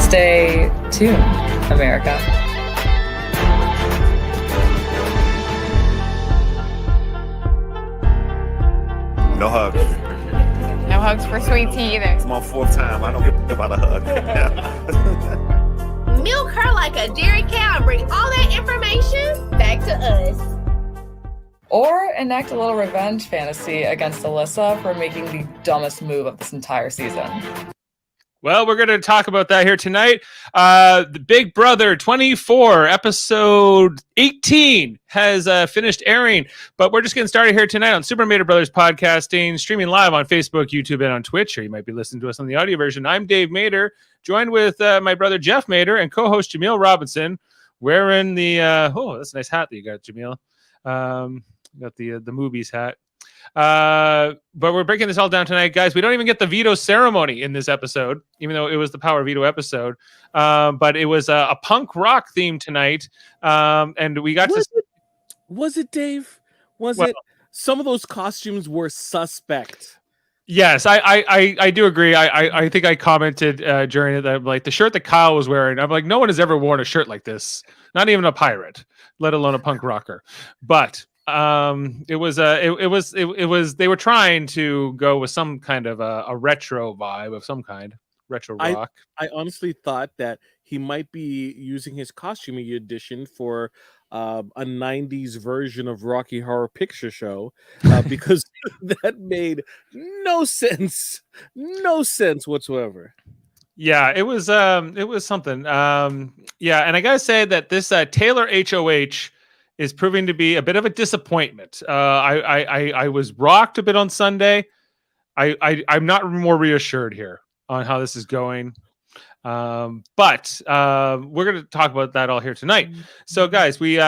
Stay tuned, America. No hugs. No hugs for Sweet Tea either. It's my fourth time. I don't give about a hug. Milk her like a dairy cow and bring all that information back to us. Or enact a little revenge fantasy against Alyssa for making the dumbest move of this entire season. Well, we're going to talk about that here tonight. The Big Brother 24, episode 18 has finished airing, but we're just getting started here tonight on Super Mader Brothers Podcasting, streaming live on Facebook, YouTube, and on Twitch, or you might be listening to us on the audio version. I'm Dave Mader, joined with my brother Jeff Mader and co-host Jaemeel Robinson, wearing the, that's a nice hat that you got, Jaemeel. You got the movies hat. But we're breaking this all down tonight, guys. We don't even get the veto ceremony in this episode, even though it was the Power of Veto episode. But it was a punk rock theme tonight. And we got Was it, Dave? It? Some of those costumes were suspect. Yes, I do agree. I think I commented during it that like the shirt that Kyle was wearing, I'm like, no one has ever worn a shirt like this. Not even a pirate, let alone a punk rocker. But it was they were trying to go with some kind of a retro vibe of some kind, retro rock. I honestly thought that he might be using his costuming edition for a 90s version of Rocky Horror Picture Show because that made no sense whatsoever. Yeah, it was something. Yeah, and I gotta say that this Taylor HOH is proving to be a bit of a disappointment. I was rocked a bit on Sunday. I'm not more reassured here on how this is going. But we're going to talk about that all here tonight. So, guys, we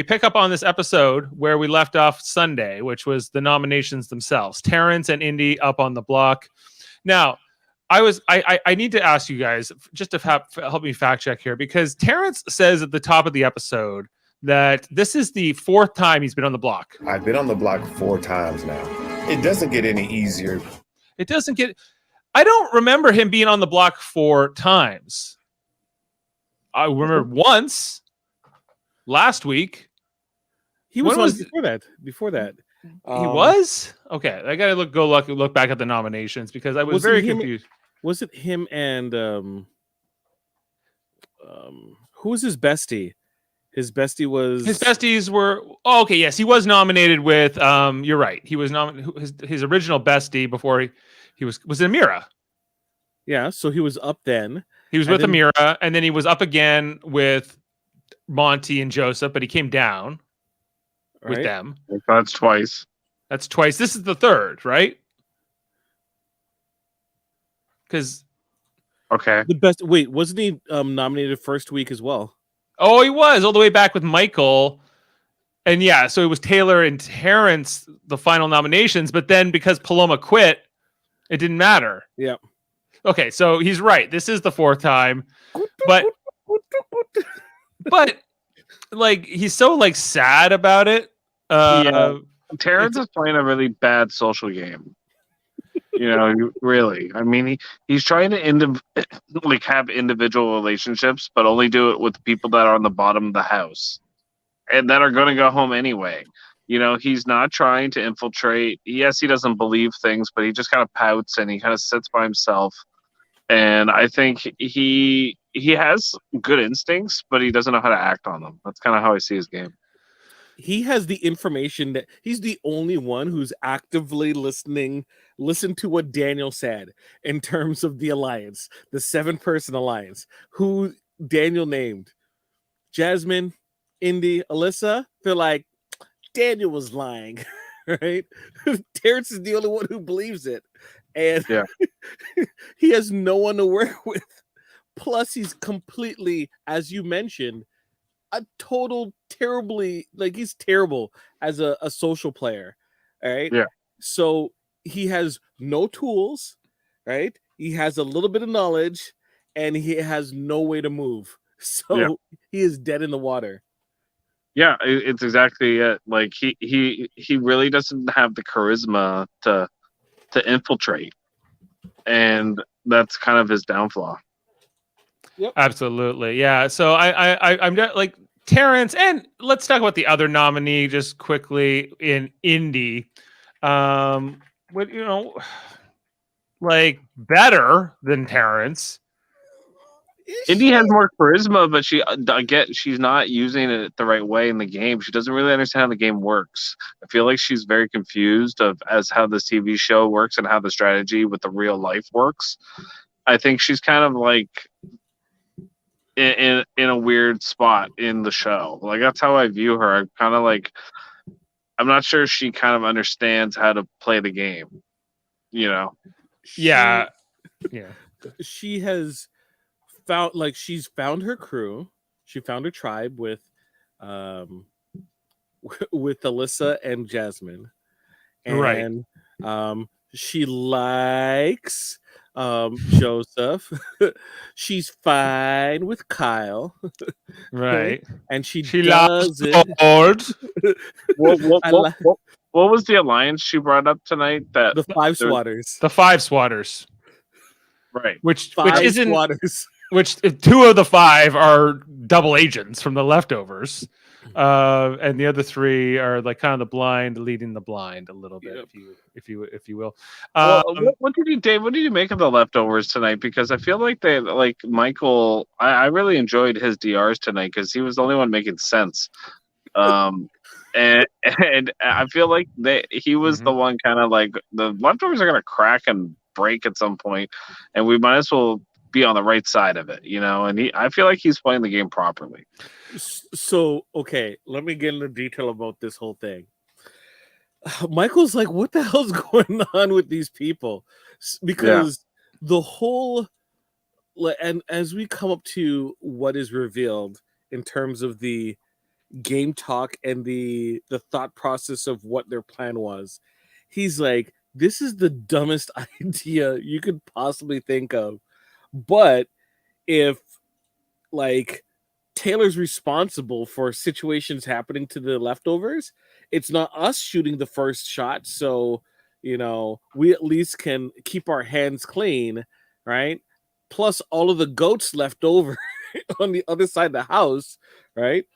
pick up on this episode where we left off Sunday, which was the nominations themselves. Terrence and Indy up on the block. Now, I need to ask you guys just to help me fact check here, because Terrence says at the top of the episode that this is the fourth time he's been on the block. I've been on the block 4 times now. It doesn't get any easier. I don't remember him being on the block 4 times. I remember once last week. He was before that. He was? Okay. I gotta look back at the nominations because I was very confused. Was it him and who was his bestie? His besties were okay. Yes, he was nominated with. You're right. He was nominated. His original bestie before he was Amira. Yeah, so he was up then. He was with Amira, and then he was up again with Monty and Joseph, but he came down with them. That's twice. This is the third, right? Because the best. Wait, wasn't he nominated first week as well? Oh, he was all the way back with Michael. And yeah, so it was Taylor and Terrence, the final nominations. But then because Paloma quit, it didn't matter. Yeah. Okay, so he's right. This is the 4th time. But like he's so like sad about it. Yeah. Terrence is playing a really bad social game. Really. I mean, he's trying to have individual relationships, but only do it with people that are on the bottom of the house and that are going to go home anyway. He's not trying to infiltrate. Yes, he doesn't believe things, but he just kind of pouts and he kind of sits by himself. And I think he has good instincts, but he doesn't know how to act on them. That's kind of how I see his game. He has the information that he's the only one who's actively listened to what Daniel said in terms of the alliance, the 7-person alliance, who Daniel named. Jasmine, Indy, Alyssa, they're like, Daniel was lying, right? Terrence is the only one who believes it. And he has no one to work with. Plus, he's completely, as you mentioned, a total he's terrible as a social player. All right. Yeah. So he has no tools, right? He has a little bit of knowledge and he has no way to move. So he is dead in the water. Yeah, it's exactly it. Like he really doesn't have the charisma to infiltrate. And that's kind of his downfall. Yep. Absolutely. Yeah. So I'm not like Terrence, and let's talk about the other nominee just quickly in Indy. What like better than Terrence. Indy has more charisma, but she's not using it the right way in the game. She doesn't really understand how the game works. I feel like she's very confused as how this TV show works and how the strategy with the real life works. I think she's kind of like in a weird spot in the show. Like that's how I view her. I'm kind of like I'm not sure she kind of understands how to play the game. Yeah. She has found she's found her crew. She found her tribe with Alyssa and Jasmine. And she likes Joseph. She's fine with Kyle. Right. And she loves does it. Lord. What was the alliance she brought up tonight? That The Five Swatters. The Five Swatters. Right. Which Five isn't Swatters. which two of the five are double agents from the leftovers. And the other three are like kind of the blind leading the blind a little bit, if you will. What did you, Dave? What did you make of the leftovers tonight? Because I feel like they like Michael. I really enjoyed his DRs tonight because he was the only one making sense. And I feel like he was the one kind of like the leftovers are gonna crack and break at some point, and we might as well be on the right side of it, and I feel like he's playing the game properly. So, okay, let me get into detail about this whole thing. Michael's like, what the hell's going on with these people? Because the whole, and as we come up to what is revealed in terms of the game talk and the thought process of what their plan was, he's like, this is the dumbest idea you could possibly think of. But if Taylor's responsible for situations happening to the leftovers, it's not us shooting the first shot. So, we at least can keep our hands clean, right? Plus all of the goats left over on the other side of the house, right?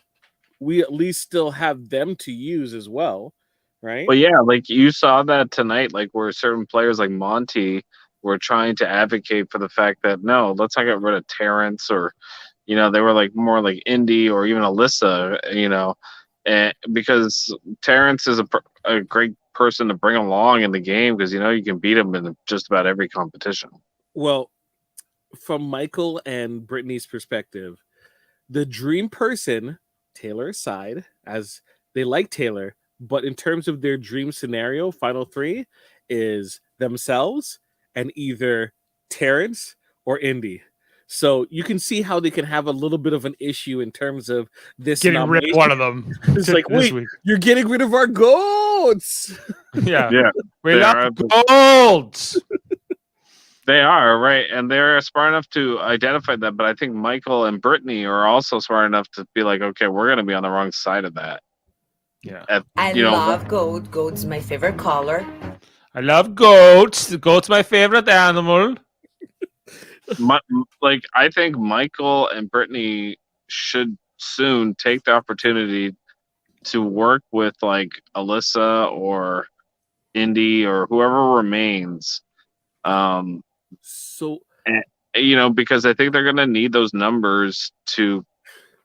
We at least still have them to use as well, right? Well, yeah, like you saw that tonight, like where certain players like Monty were trying to advocate for the fact that no, let's not get rid of Terrence, or they were like more like Indy or even Alyssa, and because Terrence is a great person to bring along in the game because you can beat him in just about every competition. Well, from Michael and Brittany's perspective, the dream person, Taylor aside, as they like Taylor, but in terms of their dream scenario, final three is themselves and either Terrence or Indy. So you can see how they can have a little bit of an issue in terms of this. Getting rid of one of them. It's like, wait, you're getting rid of our goats. Yeah. We They love are. gold. They are, right, and they're smart enough to identify that. But I think Michael and Brittany are also smart enough to be like, okay, we're going to be on the wrong side of that. Yeah. I love goat. Goat's my favorite color. I love goats. The goat's my favorite animal. I think Michael and Brittany should soon take the opportunity to work with like Alyssa or Indy or whoever remains. Because I think they're going to need those numbers to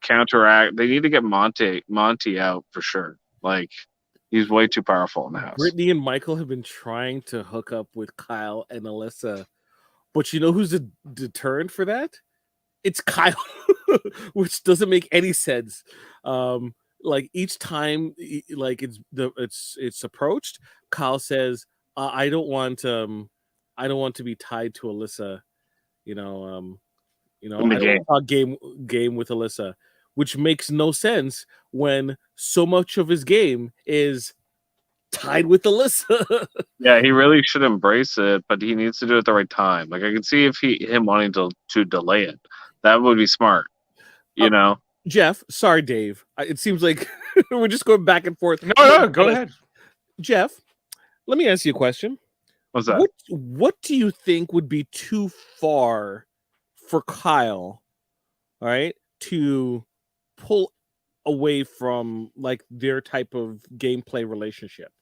counteract. They need to get Monty out for sure. Like he's way too powerful in the house. Brittany and Michael have been trying to hook up with Kyle and Alyssa, but you know who's a deterrent for that? It's Kyle, which doesn't make any sense. Like each time, like it's approached, Kyle says, "I don't want to be tied to Alyssa." I don't want to game with Alyssa, which makes no sense when so much of his game is tied with Alyssa. Yeah, he really should embrace it, but he needs to do it at the right time. Like I can see him wanting to delay it. That would be smart. Jeff, sorry, Dave. It seems like we're just going back and forth. No, go ahead. Jeff, let me ask you a question. What's that? What do you think would be too far for Kyle all right, to pull away from like their type of gameplay relationship?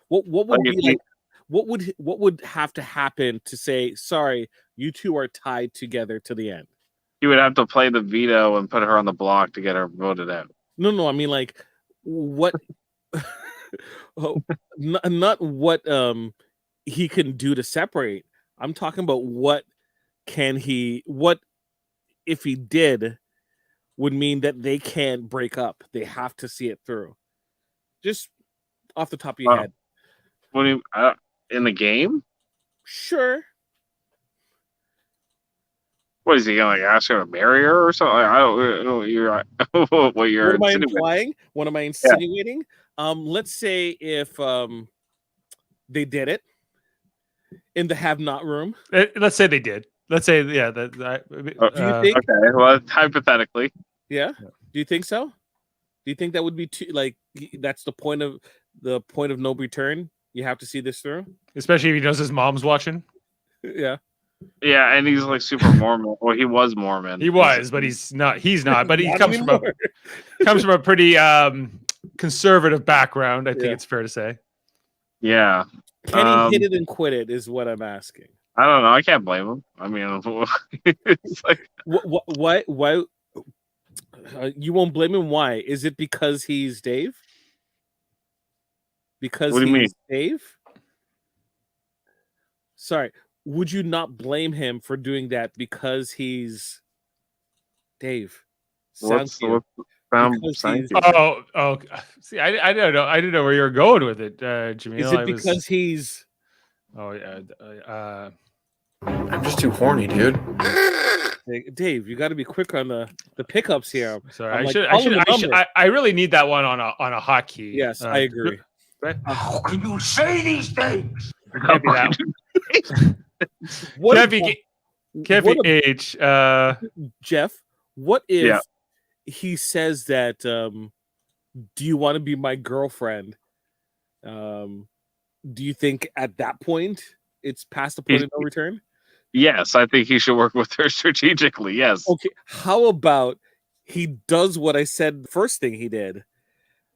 What would be like? What would have to happen to say, sorry, you two are tied together to the end? You would have to play the veto and put her on the block to get her voted out. No, I mean like what not what he can do to separate. I'm talking about what if he did would mean that they can't break up. They have to see it through. Just off the top of your head. What do you, in the game? Sure. What is he gonna like ask her to marry her or something? I don't know what you're What am I insinuating. implying? What am I insinuating? Let's say if they did it in the have not room. Let's say they did. Let's say, yeah. Do you think? Okay, well, hypothetically. Yeah. Do you think so? Do you think that would be too like that's the point of no return? You have to see this through, especially if he knows his mom's watching. Yeah. Yeah, and he's like super Mormon. Well, he was Mormon. He was, but he's not. He's not. But he Not comes anymore. from a pretty conservative background. I think it's fair to say. Yeah. Can he hit it and quit it? Is what I'm asking. I don't know. I can't blame him. I mean, it's like why you won't blame him? Why? Is it because he's Dave? Because what do you mean? Dave? Sorry. Would you not blame him for doing that because he's Dave? What's Oh, see, I don't know. I didn't know where you were going with it, Jaemeel. Is it because he's? Oh yeah. I'm just too horny, dude. Dave, you got to be quick on the pickups here. Sorry, I really need that one on a hotkey. Yes, I agree. How can you say these things? Can't be that. Can't be H. Jeff, what if he says that? Do you want to be my girlfriend? Do you think at that point it's past the point of no return? Yes, I think he should work with her strategically. Yes. Okay. How about he does what I said the first thing he did,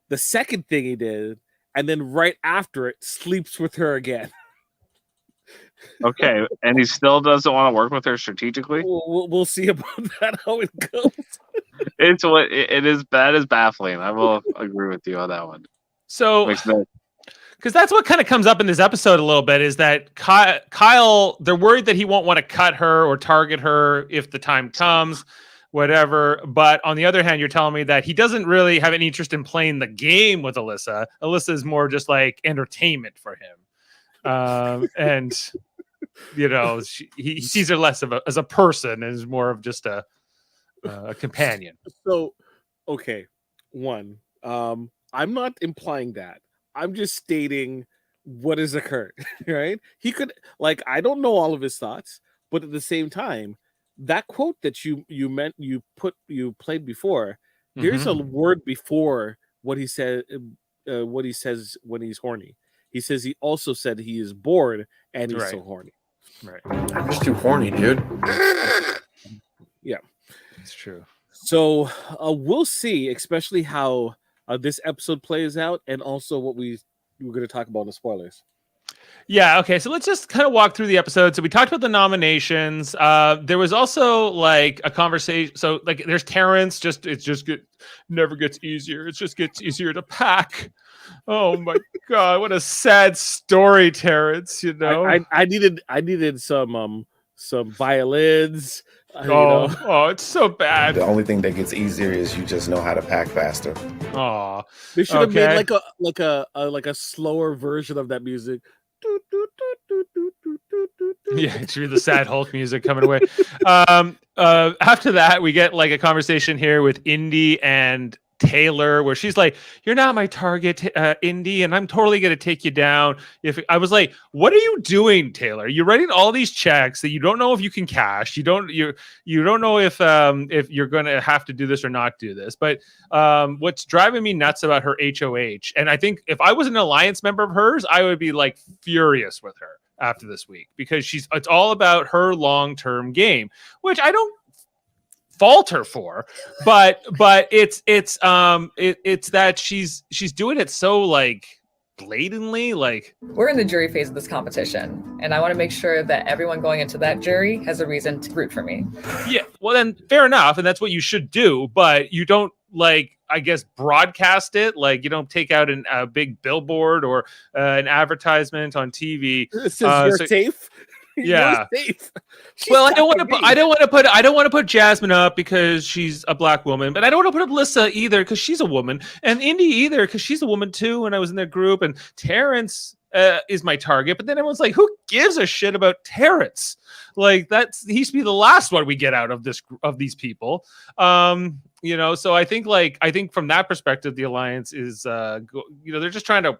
the second thing he did, and then right after it sleeps with her again? Okay, and he still doesn't want to work with her strategically. We'll see about that, how it goes. It is baffling. I will agree with you on that one. So, because that's what kind of comes up in this episode a little bit is that Kyle, they're worried that he won't want to cut her or target her if the time comes, whatever. But on the other hand, you're telling me that he doesn't really have any interest in playing the game with Alyssa. Alyssa is more just like entertainment for him. And you know, he sees her less as a person and is more of just a companion. So, okay, one, I'm not implying that. I'm just stating what has occurred, right? He could, like, I don't know all of his thoughts, but at the same time, that quote that you played before, there's a word before what he said, what he says when he's horny. He says he also said he is bored and he's so horny. Right. I'm just too horny, dude. Yeah, it's true. So we'll see, especially how this episode plays out, and also what we're going to talk about in the spoilers. Yeah, okay, so let's just kind of walk through the episode. So we talked about the nominations. There was also like a conversation. So like there's Terrence, never gets easier. It just gets easier to pack. Oh my God, what a sad story, Terrence, you know. I needed some violins. It's so bad. The only thing that gets easier is you just know how to pack faster. Oh, they should have made like a slower version of that music. Yeah, it's really the sad Hulk music coming away. After that, we get like a conversation here with Indy and Taylor, where she's like, "You're not my target, Indy, and I'm totally gonna take you down." If I was like, "What are you doing, Taylor? You're writing all these checks that you don't know if you can cash. You don't know if you're gonna have to do this or not do this." But what's driving me nuts about her HOH, and I think if I was an Alliance member of hers, I would be like furious with her after this week because it's all about her long-term game, which I don't fault her for, but it's that she's doing it so like blatantly. Like, We're in the jury phase of this competition, and I want to make sure that everyone going into that jury has a reason to root for me. yeah, well then fair enough, and that's what you should do, but you don't, like, I guess, broadcast it. Like, you don't take out a big billboard or an advertisement on TV. It says you're safe. Yeah. You're safe. Well, I don't want to put Jasmine up because she's a black woman, but I don't want to put up Lissa either because she's a woman, and Indy either because she's a woman too. And I was in their group, and Terrence is my target, but then everyone's like, who gives a shit about Terrence? Like, he should be the last one we get out of these people. You know, so I think from that perspective, the alliance is, they're just trying to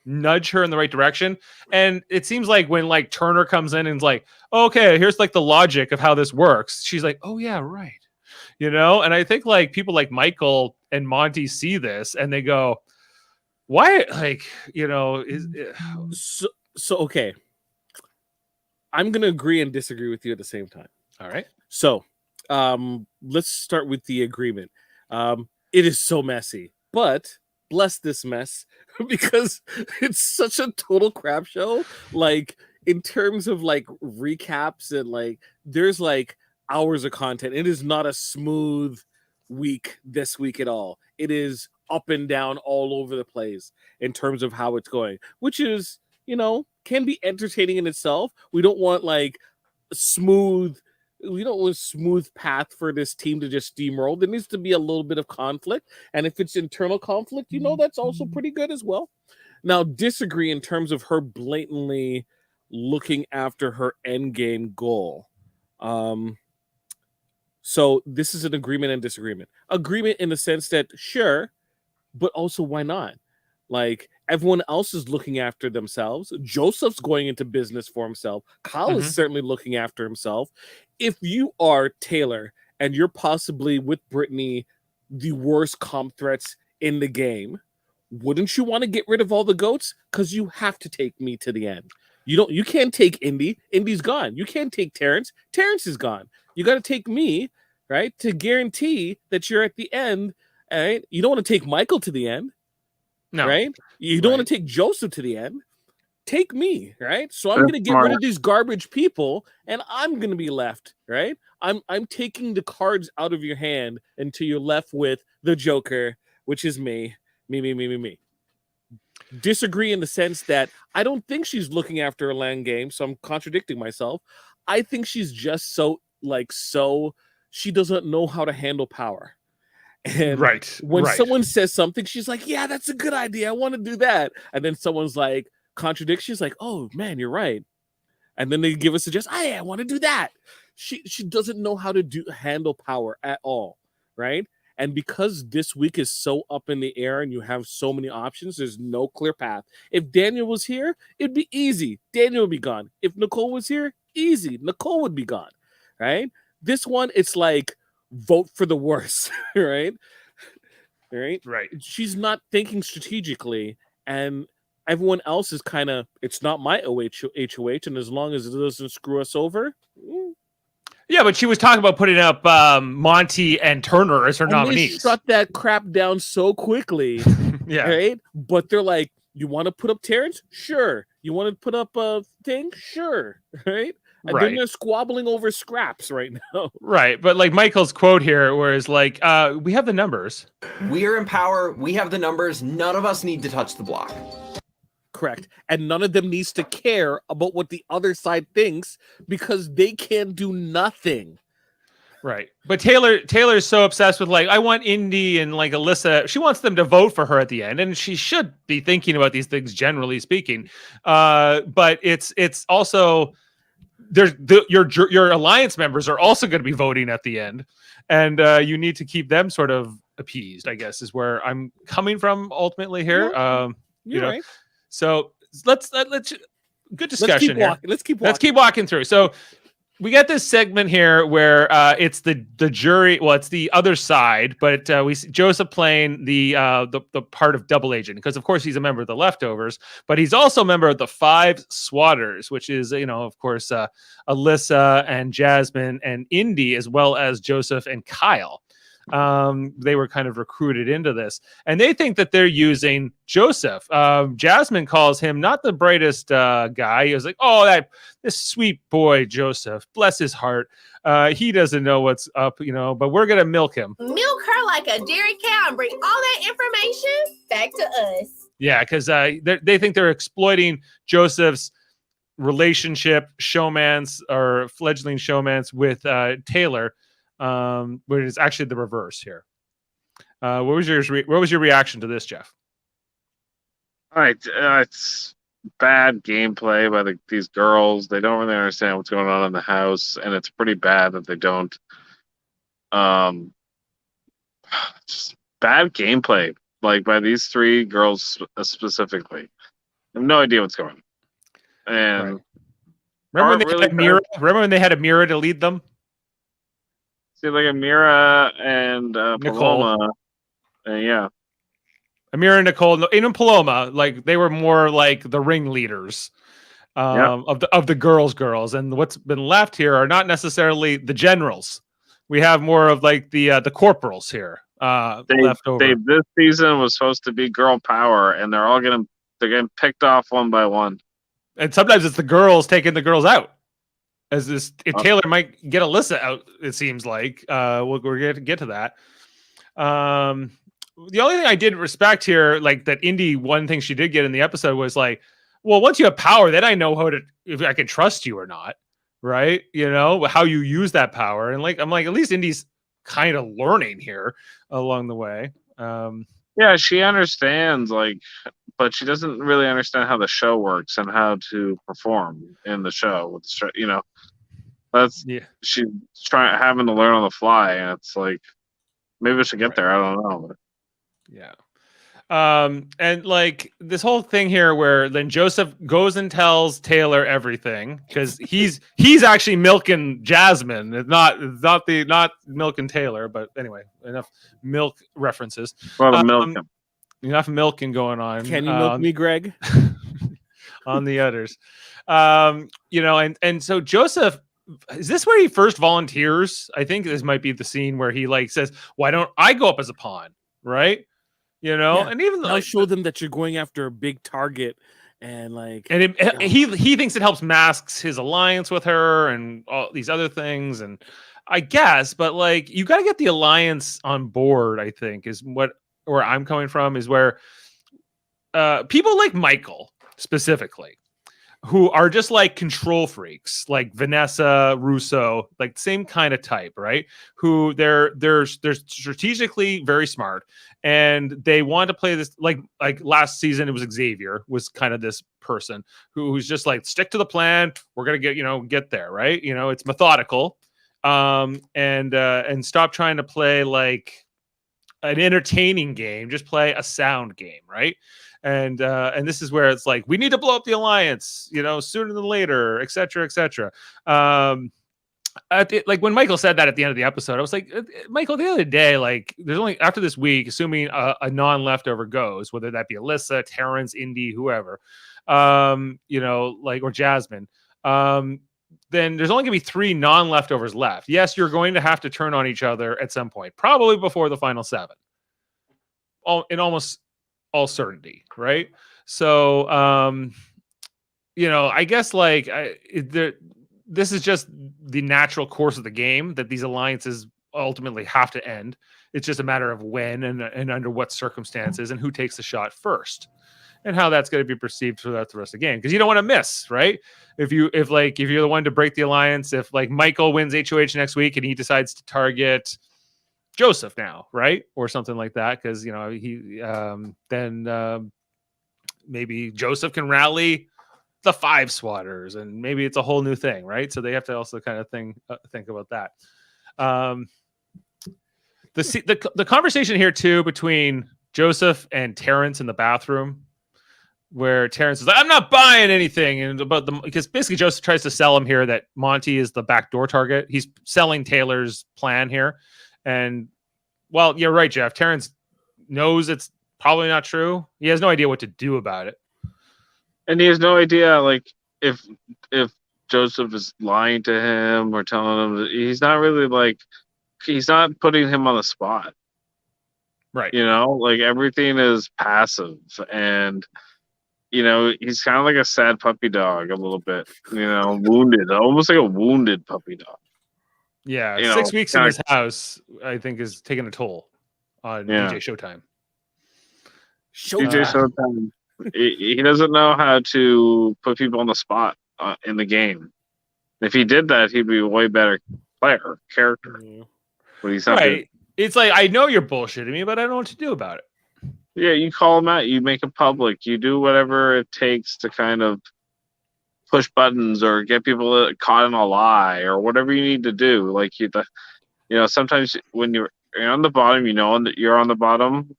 nudge her in the right direction. And it seems like when like Turner comes in and is like, okay, here's like the logic of how this works, she's like, oh yeah, right. You know, and I think like people like Michael and Monty see this and they go, why? Like, you know, so okay. I'm gonna agree and disagree with you at the same time. All right. So let's start with the agreement. It is so messy, but bless this mess because it's such a total crap show. Like, in terms of like recaps and like, there's like hours of content. It is not a smooth week this week at all. It is up and down all over the place in terms of how it's going, which is, you know, can be entertaining in itself. We don't want like a smooth path for this team to just steamroll. There needs to be a little bit of conflict. And if it's internal conflict, you know, that's also pretty good as well. Now, disagree in terms of her blatantly looking after her end game goal. So this is an agreement and disagreement. Agreement in the sense that, sure, but also why not? Like, everyone else is looking after themselves. Joseph's going into business for himself. Kyle is certainly looking after himself. If you are Taylor and you're possibly with Brittany the worst comp threats in the game, wouldn't you want to get rid of all the goats? Because you have to take me to the end. You can't take Indy. Indy's gone. You can't take Terrence. Terrence is gone. You got to take me, right? To guarantee that you're at the end. All right. You don't want to take Michael to the end. No. Right? You don't want to take Joseph to the end. Take me, right? So I'm going to get rid of these garbage people, and I'm going to be left, right? I'm taking the cards out of your hand until you're left with the Joker, which is me. Disagree in the sense that I don't think she's looking after a land game, so I'm contradicting myself. I think she's just so she doesn't know how to handle power. And when someone says something, she's like, yeah, that's a good idea. I want to do that. And then someone's like, contradicts. She's like, oh man, you're right. And then they give a suggestion. I want to do that. She doesn't know how to handle power at all. Right. And because this week is so up in the air and you have so many options, there's no clear path. If Daniel was here, it'd be easy. Daniel would be gone. If Nicole was here, easy. Nicole would be gone. Right. This one, it's like, vote for the worst, right? Right. She's not thinking strategically, and everyone else is kind of, it's not my HOH, and as long as it doesn't screw us over. Yeah, but she was talking about putting up Monty and Turner as her nominees. They shut that crap down so quickly. Yeah. Right? But they're like, you want to put up Terrence? Sure. You want to put up a thing? Sure. Right? And then they're squabbling over scraps right now. Right. But like Michael's quote here, where it's like, we have the numbers. We are in power. We have the numbers. None of us need to touch the block. Correct. And none of them needs to care about what the other side thinks because they can't do nothing. Right. But Taylor's so obsessed with like, I want Indy and like Alyssa. She wants them to vote for her at the end. And she should be thinking about these things, generally speaking. But it's also... your alliance members are also going to be voting at the end, and you need to keep them sort of appeased, I guess, is where I'm coming from ultimately here. You're right. So let's good discussion here. Let's keep walking through. So we got this segment here where it's the jury. Well, it's the other side, but we see Joseph playing the part of double agent because, of course, he's a member of the Leftovers, but he's also a member of the Five Swatters, which is of course, Alyssa and Jasmine and Indy, as well as Joseph and Kyle. They were kind of recruited into this, and they think that they're using Joseph. Jasmine calls him not the brightest guy. He was like, "Oh, this sweet boy Joseph, bless his heart. He doesn't know what's up, but we're gonna milk him." Milk her like a dairy cow and bring all that information back to us. Yeah, because they think they're exploiting Joseph's relationship, showmance or fledgling showmance with Taylor. But it's actually the reverse here. What was your reaction to this, Jeff? All right, it's bad gameplay by these girls. They don't really understand what's going on in the house, and it's pretty bad that they don't. Just bad gameplay, like by these three girls specifically. I have no idea what's going on. And remember when they had a mirror to lead them? See, like Amira and Paloma, yeah. Amira and Nicole, even Paloma, like they were more like the ringleaders of the girls, and what's been left here are not necessarily the generals. We have more of like the corporals here left over. This season was supposed to be girl power, and they're getting picked off one by one. And sometimes it's the girls taking the girls out. If Taylor might get Alyssa out, it seems like we're going to get to that. The only thing I did respect here, like that Indy, one thing she did get in the episode was like, well, once you have power, then I know if I can trust you or not, right? How you use that power, and I'm like, at least Indy's kind of learning here along the way. Yeah, she understands, but she doesn't really understand how the show works and how to perform in the show. She's having to learn on the fly, and it's like maybe I should get there. I don't know. Yeah. And like this whole thing here where then Joseph goes and tells Taylor everything because he's actually milking Jasmine. Not milking Taylor, but anyway, enough milk references. Enough milking going on. Can you milk me, Greg? On the others. And so Joseph, is this where he first volunteers? I think this might be the scene where he says, "Why don't I go up as a pawn?" Right? And even I'll show them that you're going after a big target, and he thinks it helps masks his alliance with her and all these other things, and I guess, but you got to get the alliance on board. I think is where I'm coming from is where people like Michael specifically, who are just like control freaks, like Vanessa, Russo, like same kind of type, right? Who they're strategically very smart, and they want to play this like last season. It was Xavier was kind of this person who's just like stick to the plan. We're gonna get there, right? It's methodical, and stop trying to play like an entertaining game. Just play a sound game, right? And this is where it's like we need to blow up the alliance, sooner than later, et cetera, et cetera. When Michael said that at the end of the episode, I was like, Michael, the other day, there's only after this week, assuming a non-leftover goes, whether that be Alyssa, Terrence, Indy, whoever, or Jasmine, then there's only gonna be 3 non-leftovers left. Yes, you're going to have to turn on each other at some point, probably before the final 7. In almost all certainty, right? So, I guess this is just the natural course of the game that these alliances ultimately have to end. It's just a matter of when and under what circumstances and who takes the shot first, and how that's going to be perceived throughout the rest of the game. Because you don't want to miss, right? If you're the one to break the alliance, if Michael wins HOH next week and he decides to target Joseph now, right, or something like that, because maybe Joseph can rally the 5 Swatters, and maybe it's a whole new thing, right? So they have to also kind of think about that. The conversation here too between Joseph and Terrence in the bathroom where Terrence is like, I'm not buying anything. And about the, because basically Joseph tries to sell him here that Monty is the backdoor target. He's selling Taylor's plan here. And well, you're right, Jeff. Terrence knows it's probably not true. He has no idea what to do about it. And he has no idea, like, if Joseph is lying to him or telling him that he's not really, like, he's not putting him on the spot. Right. You know, like, everything is passive. And, you know, he's kind of like a sad puppy dog a little bit, you know, wounded, almost like a wounded puppy dog. Yeah. You 6 know, weeks in this house, I think, is taking a toll on DJ Showtime. DJ Showtime. He doesn't know how to put people on the spot in the game. If he did that, he'd be a way better character. But he's not. Right. It's like, I know you're bullshitting me, but I don't know what to do about it. Yeah, you call him out. You make it public. You do whatever it takes to kind of push buttons or get people caught in a lie or whatever you need to do. Like you know, sometimes when you're on the bottom, you know that you're on the bottom.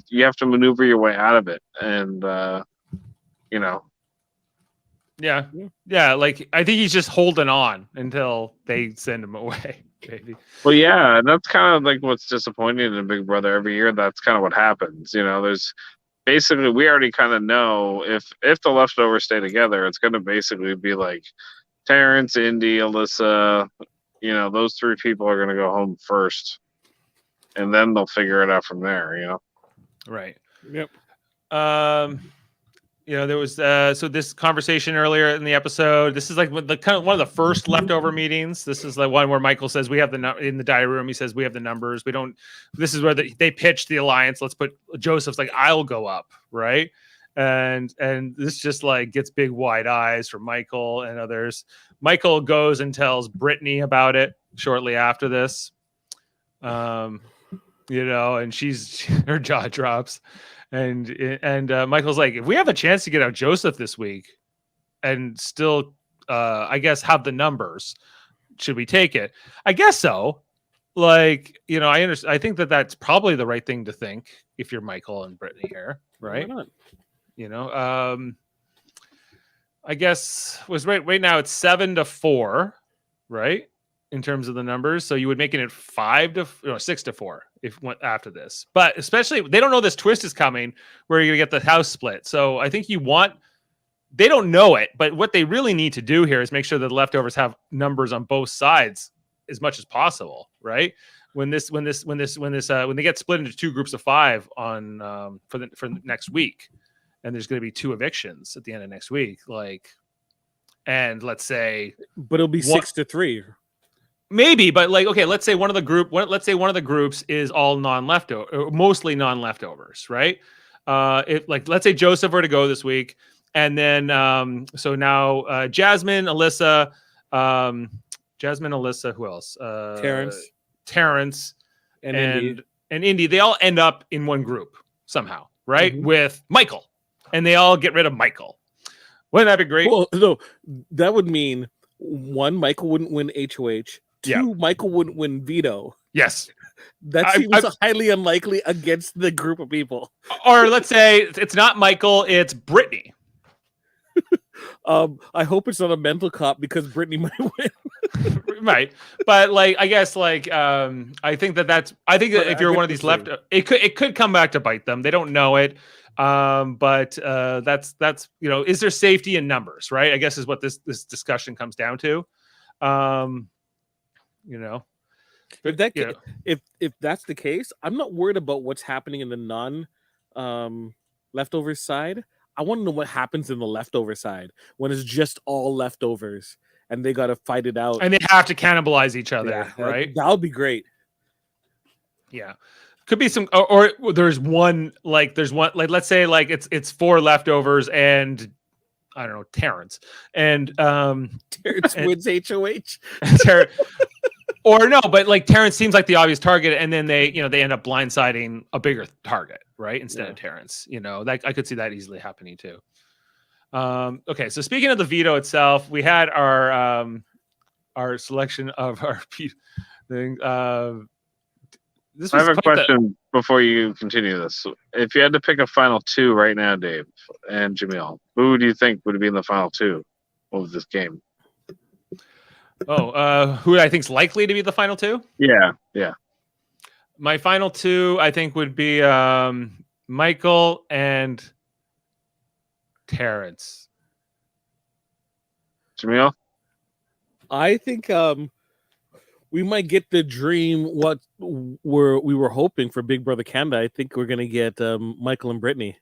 You have to maneuver your way out of it, and you know. Yeah. Like, I think he's just holding on until they send him away. Maybe. Well, yeah, and that's kind of like what's disappointing in Big Brother every year. That's kind of what happens. You know, there's basically, we already kind of know if the leftovers stay together, it's going to basically be like Terrence, Indy, Alyssa. You know, those three people are going to go home first, and then they'll figure it out from there. You know. Right. Yep. You know, there was so this conversation earlier in the episode. This is like the kind of one of the first leftover meetings. This is the one where Michael says we have in the diary room. He says we have the numbers. We don't. This is where they pitch the alliance. Let's put Joseph's like, I'll go up, right? And this just like gets big wide eyes from Michael and others. Michael goes and tells Brittany about it shortly after this. You know, and her jaw drops. And Michael's like, if we have a chance to get out Joseph this week and still, I guess, have the numbers, should we take it? I guess so. Like, you know, I think that that's probably the right thing to think if you're Michael and Brittany here, right? Why not? You know, I guess right now it's 7-4, right? In terms of the numbers. So you would make it 6-4 if went after this. But especially they don't know this twist is coming where you're going to get the house split. So I think they don't know it, but what they really need to do here is make sure that the leftovers have numbers on both sides as much as possible, right? When they get split into two groups of 5 on for next week, and there's going to be 2 evictions at the end of next week, like, and let's say, but it'll be 6-3. Maybe, but like, okay, let's say one of the groups is all non-leftover, mostly non-leftovers, right? If like, let's say Joseph were to go this week, and then so now Jasmine, Alyssa, who else? Terrence, and Indy. They all end up in one group somehow, right? With Michael, and they all get rid of Michael. Wouldn't that be great? Well, no, that would mean 1, Michael wouldn't win HOH. 2, Michael wouldn't win veto. Yes. That seems highly unlikely against the group of people. Or let's say it's not Michael, it's Brittany. I hope it's not a mental cop because Brittany might win. Right. But like, I guess like, I think that if you're one of these it could come back to bite them. They don't know it. But that's, you know, is there safety in numbers, right? I guess is what this discussion comes down to. You know, if that's the case, I'm not worried about what's happening in the leftover side. I want to know what happens in the leftover side when it's just all leftovers and they got to fight it out and they have to cannibalize each other, right? That would be great. Yeah. Could be some, or there's one, like, let's say like it's 4 leftovers and I don't know, Terrence and Terrence wins HOH. Or no, but like Terrence seems like the obvious target, and then they end up blindsiding a bigger target, right? Instead of Terrence, you know, like I could see that easily happening too. Okay, so speaking of the veto itself, we had our selection of our thing. This I was have a quite the- question before you continue this. If you had to pick a final two right now, Dave and Jaemeel, who do you think would be in the final two of this game? who I think is likely to be the final two? Yeah. My final two, I think, would be Michael and Terrence. Jaemeel? I think we might get the dream what we were hoping for Big Brother Canada. I think we're gonna get Michael and Brittany.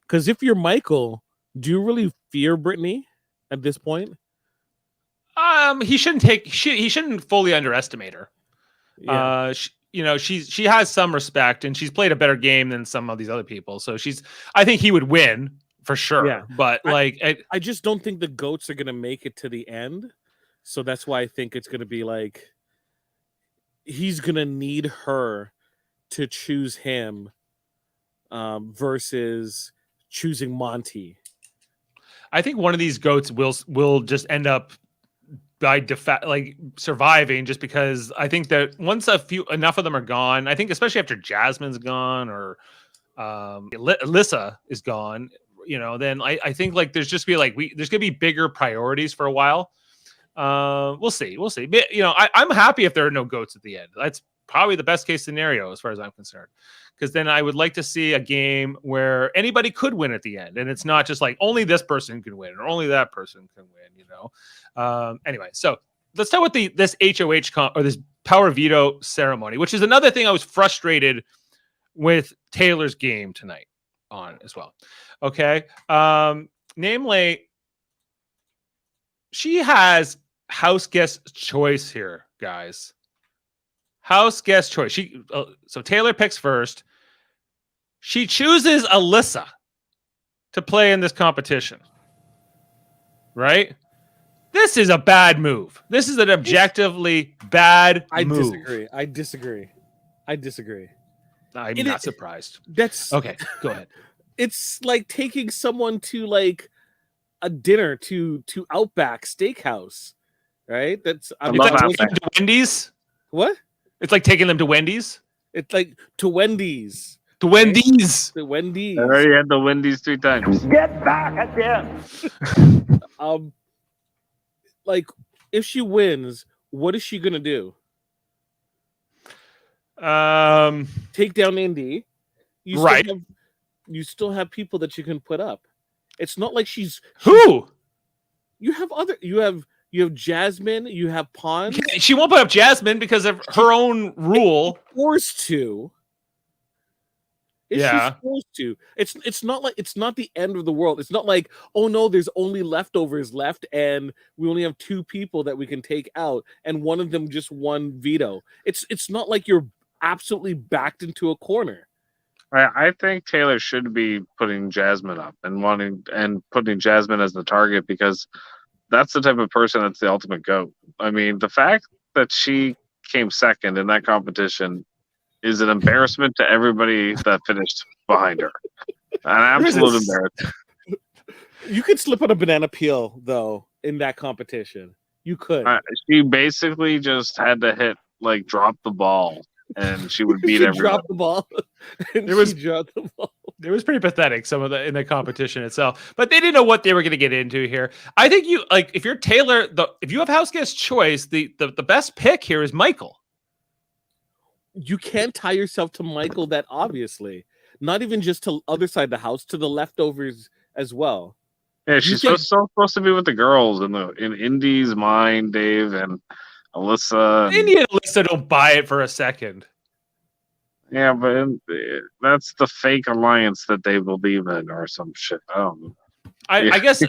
Because if you're Michael, do you really fear Brittany at this point? He shouldn't fully underestimate her. Yeah. She has some respect, and she's played a better game than some of these other people. So I think he would win for sure. Yeah. But I just don't think the goats are gonna make it to the end. So that's why I think it's gonna be like he's gonna need her to choose him versus choosing Monty. I think one of these goats will just end up by surviving, just because I think that once enough of them are gone, I think especially after Jasmine's gone or Alyssa is gone, then I think like there's gonna be bigger priorities for a while. We'll see. But, I'm happy if there are no goats at the end. That's probably the best case scenario as far as I'm concerned, because then I would like to see a game where anybody could win at the end, and it's not just like only this person can win or only that person can win. Anyway, so let's start with this HOH or this Power of Veto ceremony, which is another thing I was frustrated with Taylor's game tonight on as well. Okay, namely, she has house guest choice here, guys. House guest choice. So Taylor picks first. She chooses Alyssa to play in this competition. Right? This is a bad move. This is an objectively bad move. I disagree. I'm not surprised. That's okay. Go ahead. It's like taking someone to like a dinner to Outback Steakhouse, right? That's it's like taking them to Wendy's. What? It's like taking them to Wendy's. It's like to Wendy's. To Wendy's. The Wendy's. I already had the Wendy's 3 times. Get back again. Like if she wins, what is she gonna do? Take down Indy. You still have people that you can put up. It's not like she's who? You have Jasmine, you have Pond. She won't put up Jasmine because of her own rule. Forced to. She's forced to. It's not like it's not the end of the world. It's not like, oh no, there's only leftovers left and we only have 2 people that we can take out and one of them just won veto. It's not like you're absolutely backed into a corner. I think Taylor should be putting Jasmine up and putting Jasmine as the target, because that's the type of person that's the ultimate GOAT. I mean, the fact that she came second in that competition is an embarrassment to everybody that finished behind her. An absolute embarrassment. You could slip on a banana peel, though, in that competition. You could. She basically just had to drop the ball, and she would beat everyone. Drop the ball. Dropped the ball. It was pretty pathetic, some of in the competition itself, but they didn't know what they were going to get into here. I think if you're Taylor, if you have house guest choice, the best pick here is Michael. You can't tie yourself to Michael that obviously. Not even just to other side of the house, to the leftovers as well. Yeah, she's supposed to be with the girls in Indy's mind, Dave and Alyssa. Indy and Alyssa don't buy it for a second. Yeah, but that's the fake alliance that they believe in, or some shit. I don't know. I guess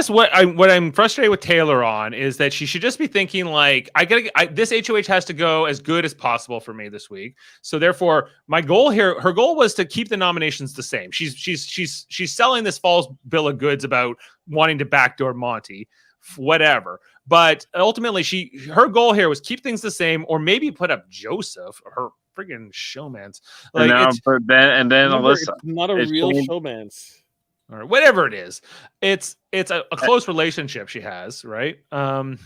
what I'm frustrated with Taylor on is that she should just be thinking like, this HOH has to go as good as possible for me this week. So therefore, my goal here, her goal was to keep the nominations the same. She's selling this false bill of goods about wanting to backdoor Monty, whatever. But ultimately, her goal here was keep things the same, or maybe put up Joseph, her friggin' showmans. Like, and then Alyssa, it's not a real showmans. Or whatever it is, it's a close relationship she has, right? But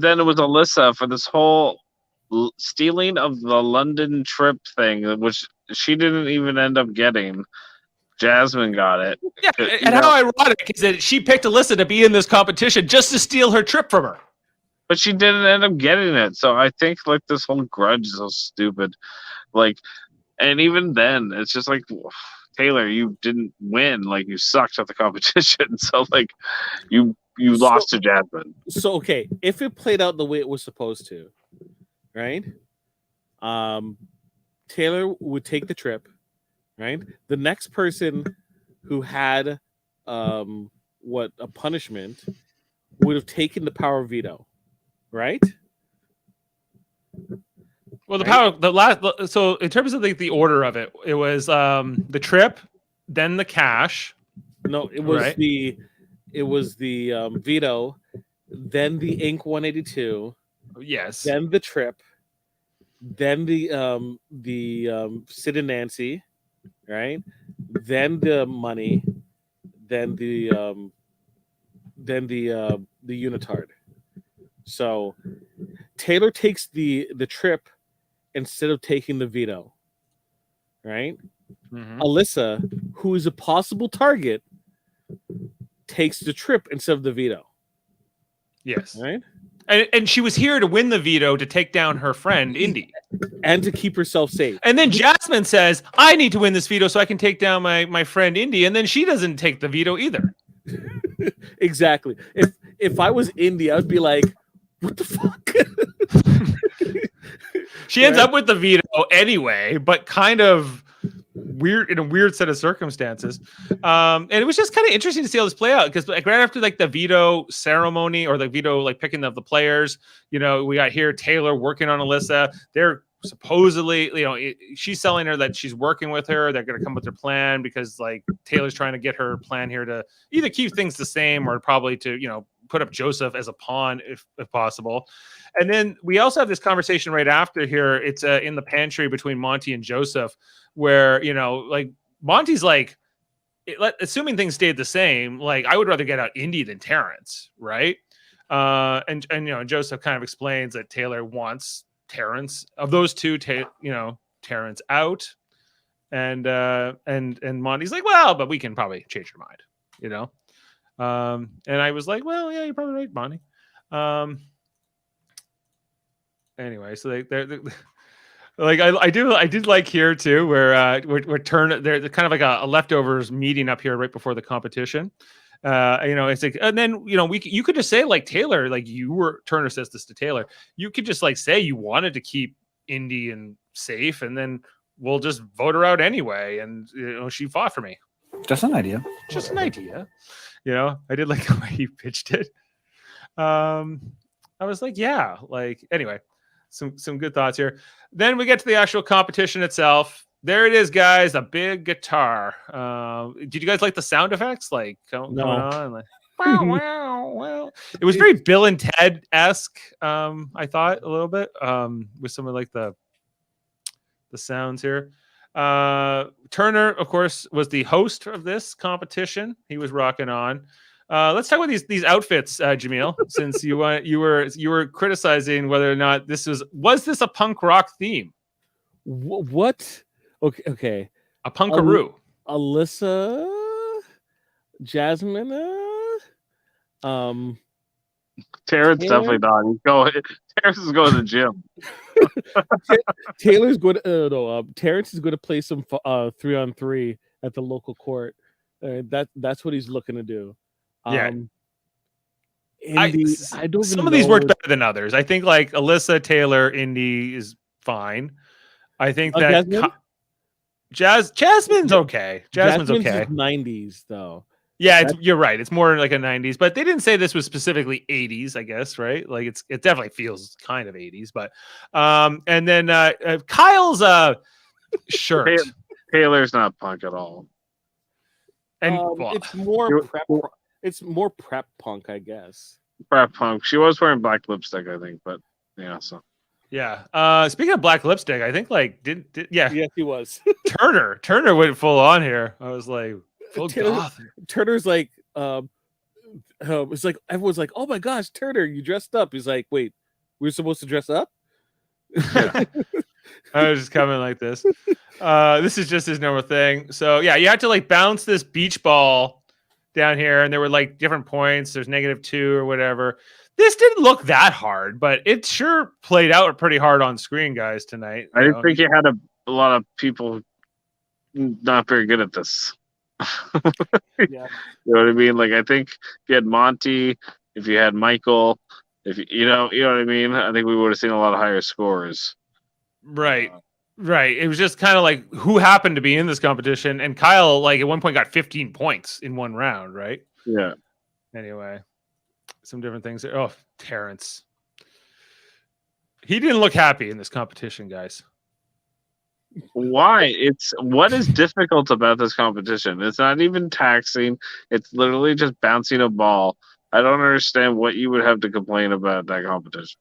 then it was Alyssa for this whole stealing of the London trip thing, which she didn't even end up getting. Jasmine got it. Yeah, and how ironic is that she picked Alyssa to be in this competition just to steal her trip from her. But she didn't end up getting it. So I think like this whole grudge is so stupid. Like, and even then, it's just like, Taylor, you didn't win. Like, you sucked at the competition. So like, you lost to Jasmine. So okay, if it played out the way it was supposed to, right? Taylor would take the trip, right? The next person who had a punishment would have taken the power of veto, right? Well, so in terms of the order of it, it was the trip, then the cash. No, it was right? the veto, then the Inc. 182, Yes. then the trip, then the Sid and Nancy, right? Then the money, then the unitard. So Taylor takes the trip instead of taking the veto, right? Mhm. Alyssa, who is a possible target, takes the trip instead of the veto. Yes. Right? And she was here to win the veto to take down her friend Indy and to keep herself safe. And then Jasmine says, "I need to win this veto so I can take down my friend Indy." And then she doesn't take the veto either. Exactly. If I was Indy, I would be like, "What the fuck?" She ends up with the veto anyway, but kind of weird in a weird set of circumstances. And it was just kind of interesting to see how this play out because like right after like the veto ceremony or the veto like picking of the players, we got here Taylor working on Alyssa. They're supposedly, she's telling her that she's working with her. They're going to come with their plan because like Taylor's trying to get her plan here to either keep things the same or probably to, put up Joseph as a pawn if possible. And then we also have this conversation right after here. It's in the pantry between Monty and Joseph where, like Monty's like, assuming things stayed the same, like I would rather get out Indy than Terrence. Right. And Joseph kind of explains that Taylor wants Terrence of those two, Terrence out. And Monty's like, well, but we can probably change your mind, and I was like, well, yeah, you're probably right, Monty. Anyway, so they're like I did like here too, where we're they're kind of like a leftovers meeting up here right before the competition. It's like, and then you could just say like Taylor, like Turner says this to Taylor, you could just like say you wanted to keep Indy and safe, and then we'll just vote her out anyway, and she fought for me. Just an idea. Just an idea. I did like the way he pitched it. I was like, yeah, like anyway, some good thoughts here. Then we get to the actual competition itself. There it is, guys, a big guitar. Did you guys like the sound effects? Like going on? Like, wow. It was very Bill and Ted-esque, I thought a little bit, with some of like the sounds here. Turner, of course, was the host of this competition. He was rocking on. Let's talk about these outfits, Jaemeel. Since you were criticizing whether or not this was this a punk rock theme? What? Okay. A punkaroo. Alyssa, Jasmine, Terrence definitely not. Terrence is going to the gym. Taylor's going to Terrence is going to play some 3-on-3 at the local court. That's what he's looking to do. Yeah. Indy, I don't. Some of these worked better than others. I think like Alyssa, Taylor, Indy is fine. I think that Jasmine's okay. Jasmine's okay. 90s though. Yeah, you're right. It's more like a 90s, but they didn't say this was specifically 80s, I guess, right? Like it definitely feels kind of 80s, but and then Kyle's shirt. Taylor's not punk at all. And it's more prep. It's more prep punk, I guess. Prep punk. She was wearing black lipstick, I think, but yeah. So yeah. Speaking of black lipstick, I think like yes, he was. Turner went full on here. I was like, Turner's like, it's like everyone's like, oh my gosh, Turner, you dressed up. He's like, wait, we're supposed to dress up? I was just coming like this. This is just his normal thing. So yeah, you had to like bounce this beach ball down here, and there were like different points. There's -2 or whatever. This didn't look that hard, but it sure played out pretty hard on screen, guys, tonight. I didn't think you had a lot of people not very good at this. Yeah. You know what I mean? Like, I think if you had Monty, if you had Michael, if you know what I mean, I think we would have seen a lot of higher scores. Right. It was just kind of like who happened to be in this competition, and Kyle, like at one point, got 15 points in one round, right? Yeah. Anyway, some different things. Oh, Terrence. He didn't look happy in this competition, guys. Why? What is difficult about this competition? It's not even taxing. It's literally just bouncing a ball. I don't understand what you would have to complain about that competition.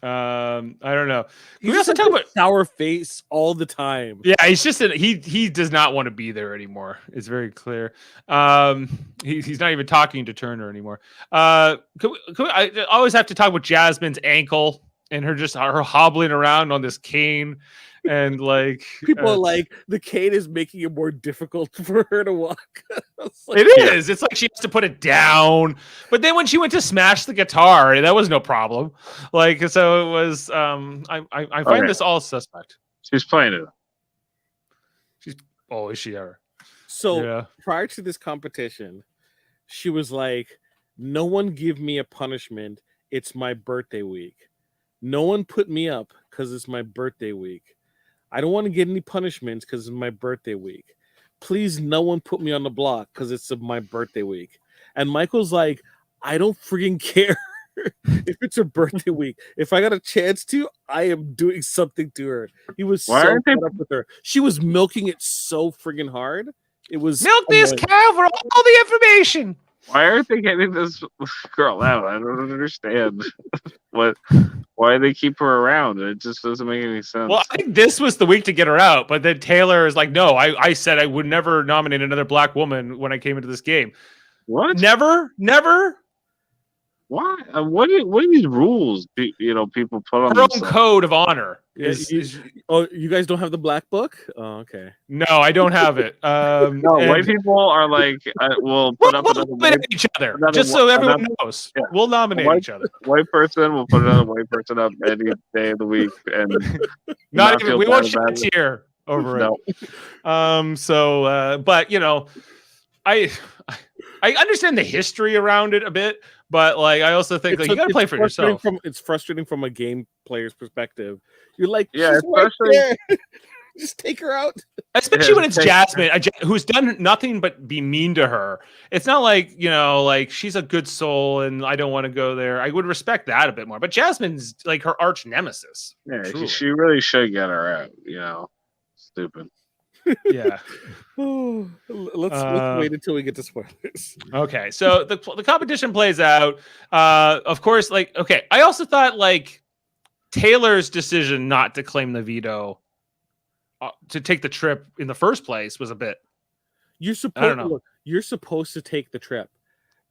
I don't know. Can we also talk about sour face all the time? Yeah, he's just he does not want to be there anymore. It's very clear. He's not even talking to Turner anymore. I always have to talk about Jasmine's ankle and her hobbling around on this cane. And like people are like, the cane is making it more difficult for her to walk. Like, it is. It's like she has to put it down. But then when she went to smash the guitar, that was no problem. Like, so it was. I find this all suspect. She's playing it. Is she ever? So prior to this competition, she was like, "No one give me a punishment. It's my birthday week. No one put me up because it's my birthday week. I don't want to get any punishments because it's my birthday week. Please, no one put me on the block because it's my birthday week." And Michael's like, "I don't freaking care if it's her birthday week. If I got a chance to, I am doing something to her." He was so fed up with her. She was milking it so freaking hard. It was milk this cow for all the information. Why aren't they getting this girl out? I don't understand. Why they keep her around? It just doesn't make any sense. Well, I think this was the week to get her out, but then Taylor is like, "No, I said I would never nominate another black woman when I came into this game." What? Never. Why? What are these rules? People put on her own code of honor. You guys don't have the black book? Oh, okay. No, I don't have it. No, white people are like, we'll nominate each other, just so everyone knows. Yeah. We'll nominate each other. White person will put another white person up any day of the week, and not even we won't shed a tear over it. But I understand the history around it a bit, but like I also think you got to play for yourself. It's frustrating from a game player's perspective. You're like, yeah, especially just take her out. Especially when it's Jasmine, who's done nothing but be mean to her. It's not like like she's a good soul and I don't want to go there. I would respect that a bit more. But Jasmine's like her arch nemesis. Yeah, she really should get her out. Stupid. Yeah. Let's wait until we get to spoilers. Okay, so the competition plays out. Of course, I also thought Taylor's decision not to claim the veto to take the trip in the first place was a bit. You're supposed to take the trip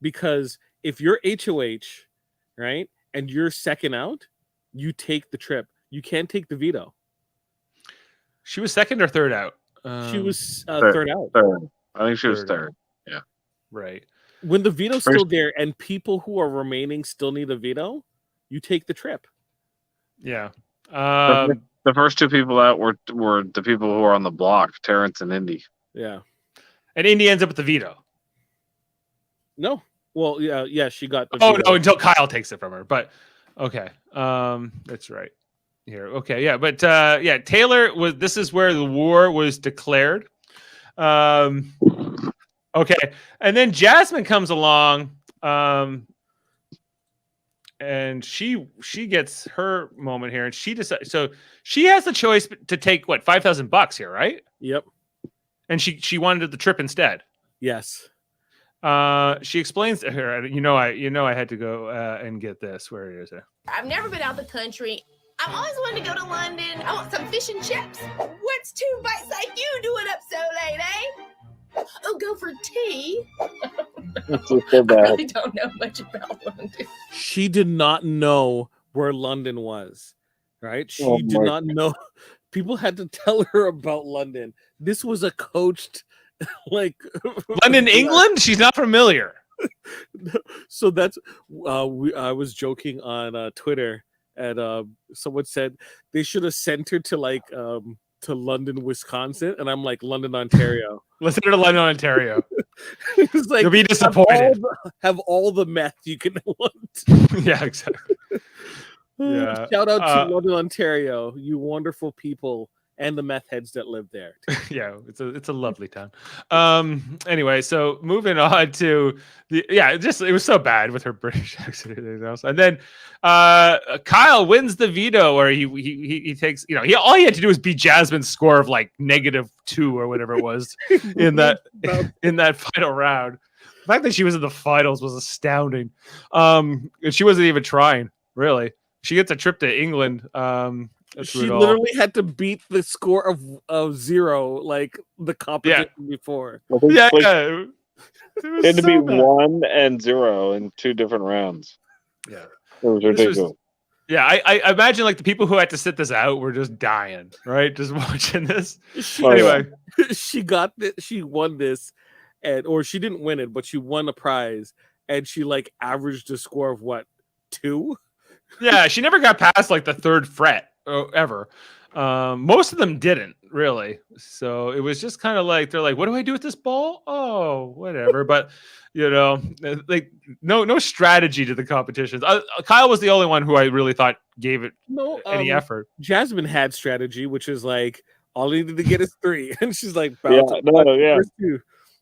because if you're HOH, right, and you're second out, you take the trip. You can't take the veto. She was second or third out. She was third out. Third. I think she was third. Yeah. Right. When the veto's still there and people who are remaining still need a veto, you take the trip. Yeah. The first two people out were the people who are on the block, Terrence and Indy. Yeah. And Indy ends up with the veto. No. Well, yeah, she got the veto. No, until Kyle takes it from her. But okay. That's right. Here. Okay, yeah, but Taylor this is where the war was declared. Okay. And then Jasmine comes along and she gets her moment here and she decides, so she has the choice to take what, $5,000 here, right? Yep. And she wanted the trip instead. Yes. She explains to her, I had to go and get this. Where is it? I've never been out the country. I've always wanted to go to London. I want some fish and chips. What's 2 bites like you doing up so late, eh? Oh, go for tea. I really don't know much about London. She did not know where London was, right? She Oh did my- not know. People had to tell her about London. This was a coached, like London, England. She's not familiar. So that's I was joking on Twitter, and someone said they should have sent her to like to London, Wisconsin, and I'm like London, Ontario. Listen to London, Ontario. It's like You'll be disappointed. Have all the meth you can want. Yeah, exactly. Yeah. Shout out Uh, to London, Ontario, you wonderful people, and the meth heads that live there. Yeah, it's a lovely town. Anyway, so moving on to it was so bad with her British accent and everything else. And then Kyle wins the veto, where he takes, all he had to do was beat Jasmine's score of like -2 or whatever it was in that final round. The fact that she was in the finals was astounding. And she wasn't even trying, really. She gets a trip to England. She literally had to beat the score of 0, like the competition before. Yeah, it had to be 1 and 0 in 2 different rounds. Yeah, it was ridiculous. I imagine like the people who had to sit this out were just dying, right? Just watching this. Anyway, she won this, or she didn't win it, but she won a prize, and she like averaged a score of what, 2? Yeah, she never got past like the 3rd fret ever. Most of them didn't really. So it was just kind of like, they're like, what do I do with this ball? Oh, whatever. But like no strategy to the competitions. Kyle was the only one who I really thought gave it any effort. Jasmine had strategy, which is like, all I needed to get is 3, and she's like,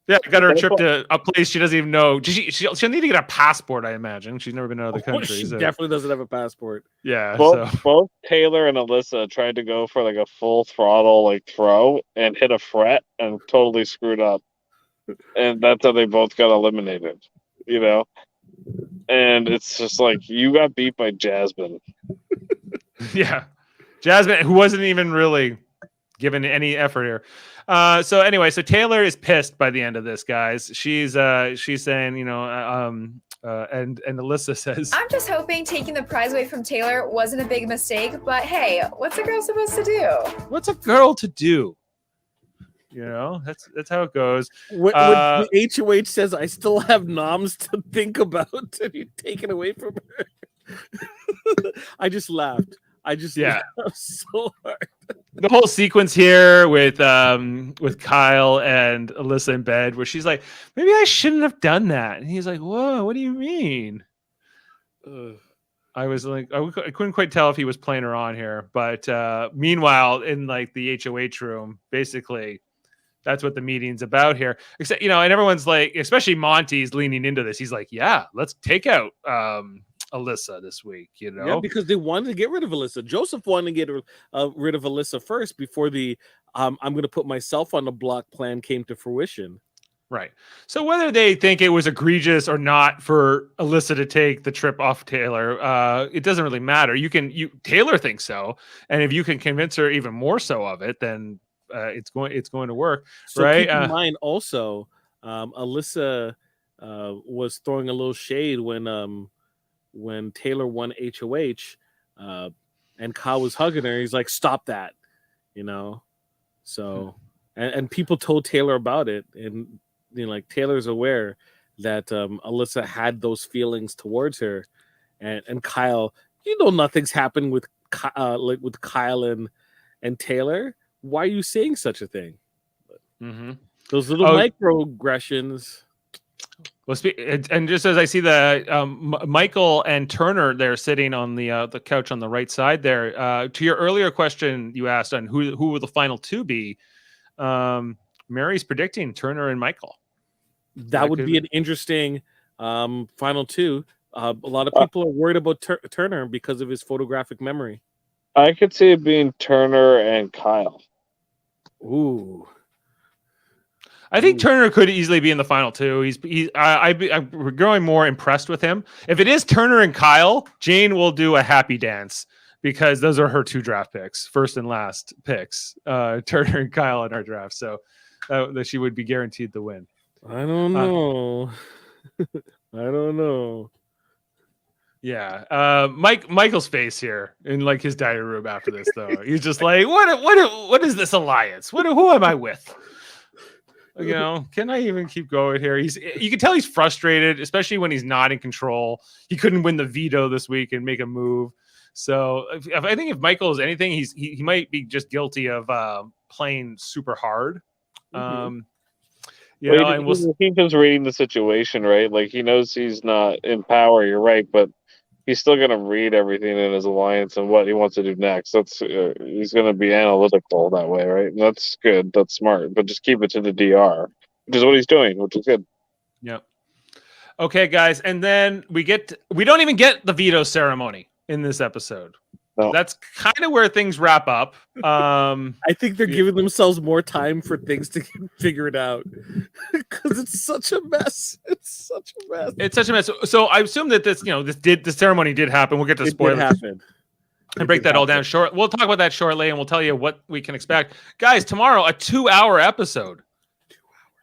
Yeah, got her a trip to a place she doesn't even know. She'll need to get a passport, I imagine. She's never been out of the country. She definitely doesn't have a passport. Yeah. Both Taylor and Alyssa tried to go for like a full throttle like throw and hit a fret and totally screwed up. And that's how they both got eliminated, And it's just like, you got beat by Jasmine. Yeah. Jasmine, who wasn't even really given any effort here. So anyway, so Taylor is pissed by the end of this, guys. She's saying, and Alyssa says, I'm just hoping taking the prize away from Taylor wasn't a big mistake, but hey, what's a girl supposed to do? What's a girl to do? That's how it goes. When the HOH says, I still have noms to think about, and you take it away from her. I just laughed. Laughed so hard. The whole sequence here with Kyle and Alyssa in bed, where she's like, maybe I shouldn't have done that, and he's like, whoa, what do you mean? I was like, I couldn't quite tell if he was playing her on here, but meanwhile, in like the HOH room, basically, that's what the meeting's about here. Except, and everyone's like, especially Monty's leaning into this. He's like, yeah, let's take out Alyssa this week, Yeah, because they wanted to get rid of Alyssa. Joseph wanted to get rid of Alyssa first before the I'm going to put myself on the block plan came to fruition. Right. So whether they think it was egregious or not for Alyssa to take the trip off Taylor, it doesn't really matter. Taylor thinks so, and if you can convince her even more so of it, then it's going to work. So right. Keep in mind also, Alyssa was throwing a little shade when Taylor won HOH, and Kyle was hugging her. He's like, stop that, So, and people told Taylor about it, and like Taylor's aware that Alyssa had those feelings towards her, and Kyle, nothing's happened with with Kyle and Taylor. Why are you saying such a thing? Those little microaggressions. Well, and just as I see the Michael and Turner, they're sitting on the couch on the right side there. To your earlier question, you asked on who will the final 2 be. Mary's predicting Turner and Michael. That would be an interesting final 2. A lot of people are worried about Turner because of his photographic memory. I could see it being Turner and Kyle. Ooh. I think Turner could easily be in the final 2. I'm growing more impressed with him. If it is Turner and Kyle, Jane will do a happy dance because those are her 2 draft picks, first and last picks. Turner and Kyle in our draft, so that she would be guaranteed the win. I don't know. I don't know. Yeah. Michael's face here in like his diary room after this, though. He's just like, what is this alliance? Who am I with? You know, can I even keep going here? You can tell he's frustrated, especially when he's not in control. He couldn't win the veto this week and make a move. So I think if Michael is anything, he might be just guilty of playing super hard. You know, and he's just reading the situation, right? Like he knows he's not in power. You're right, but he's still going to read everything in his alliance and what he wants to do next. That's he's going to be analytical that way, right? And that's good. That's smart. But just keep it to the DR, which is what he's doing, which is good. Yep. Okay, guys, and then we don't even get the veto ceremony in this episode. No. That's kind of where things wrap up. I think they're giving themselves more time for things to figure it out because it's such a mess. It's such a mess. So I assume that this ceremony did happen. We'll get to spoilers and break that all down short. We'll talk about that shortly, and we'll tell you what we can expect, guys. Tomorrow, a 2-hour episode,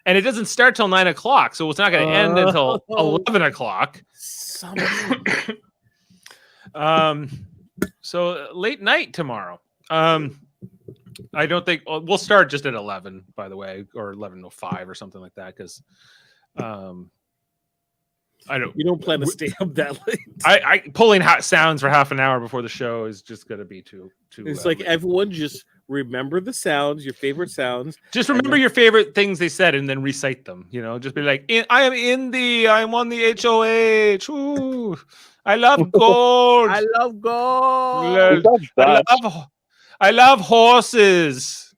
and it doesn't start till 9 o'clock, so it's not going to end until 11 o'clock. So late night tomorrow. I don't think we'll start just at 11, by the way, or 11:05 or something like that. Because you don't plan to stay up that late. I pulling sounds for half an hour before the show is just going to be too. It's like everyone just remember the sounds, your favorite sounds. Just remember your favorite things they said and then recite them. You know, just be like, I'm on the HOH. Ooh. I love gold. I love gold. I love horses.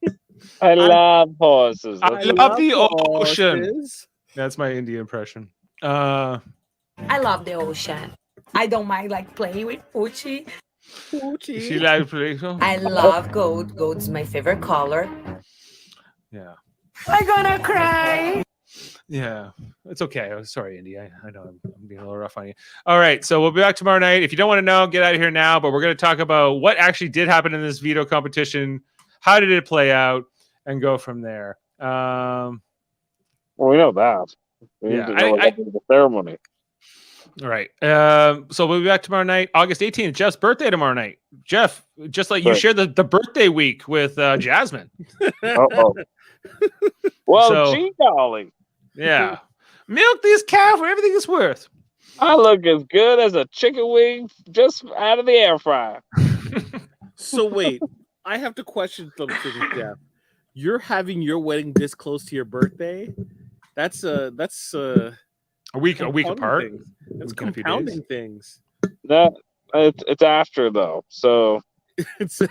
I love horses. I love the ocean. That's my Indian impression. I love the ocean. I don't mind like playing with Poochie. She likes playing. I love gold. Gold's my favorite color. Yeah. I'm gonna cry. Yeah, it's okay. Sorry, Indy. I know I'm being a little rough on you. All right, so we'll be back tomorrow night. If you don't want to know, get out of here now. But we're going to talk about what actually did happen in this veto competition. How did it play out? And go from there. Well, we know that. We need to know the ceremony. All right. So we'll be back tomorrow night, August 18th. Jeff's birthday tomorrow night. Jeff, just like you shared the birthday week with Jasmine. Uh-oh. Well, gee golly. Yeah. Milk this cow for everything it's worth. I look as good as a chicken wing just out of the air fryer. So wait, I have to question something, Jeff. You're having your wedding this close to your birthday? That's a week apart. Things. That's compounding things. That it's after though. So it's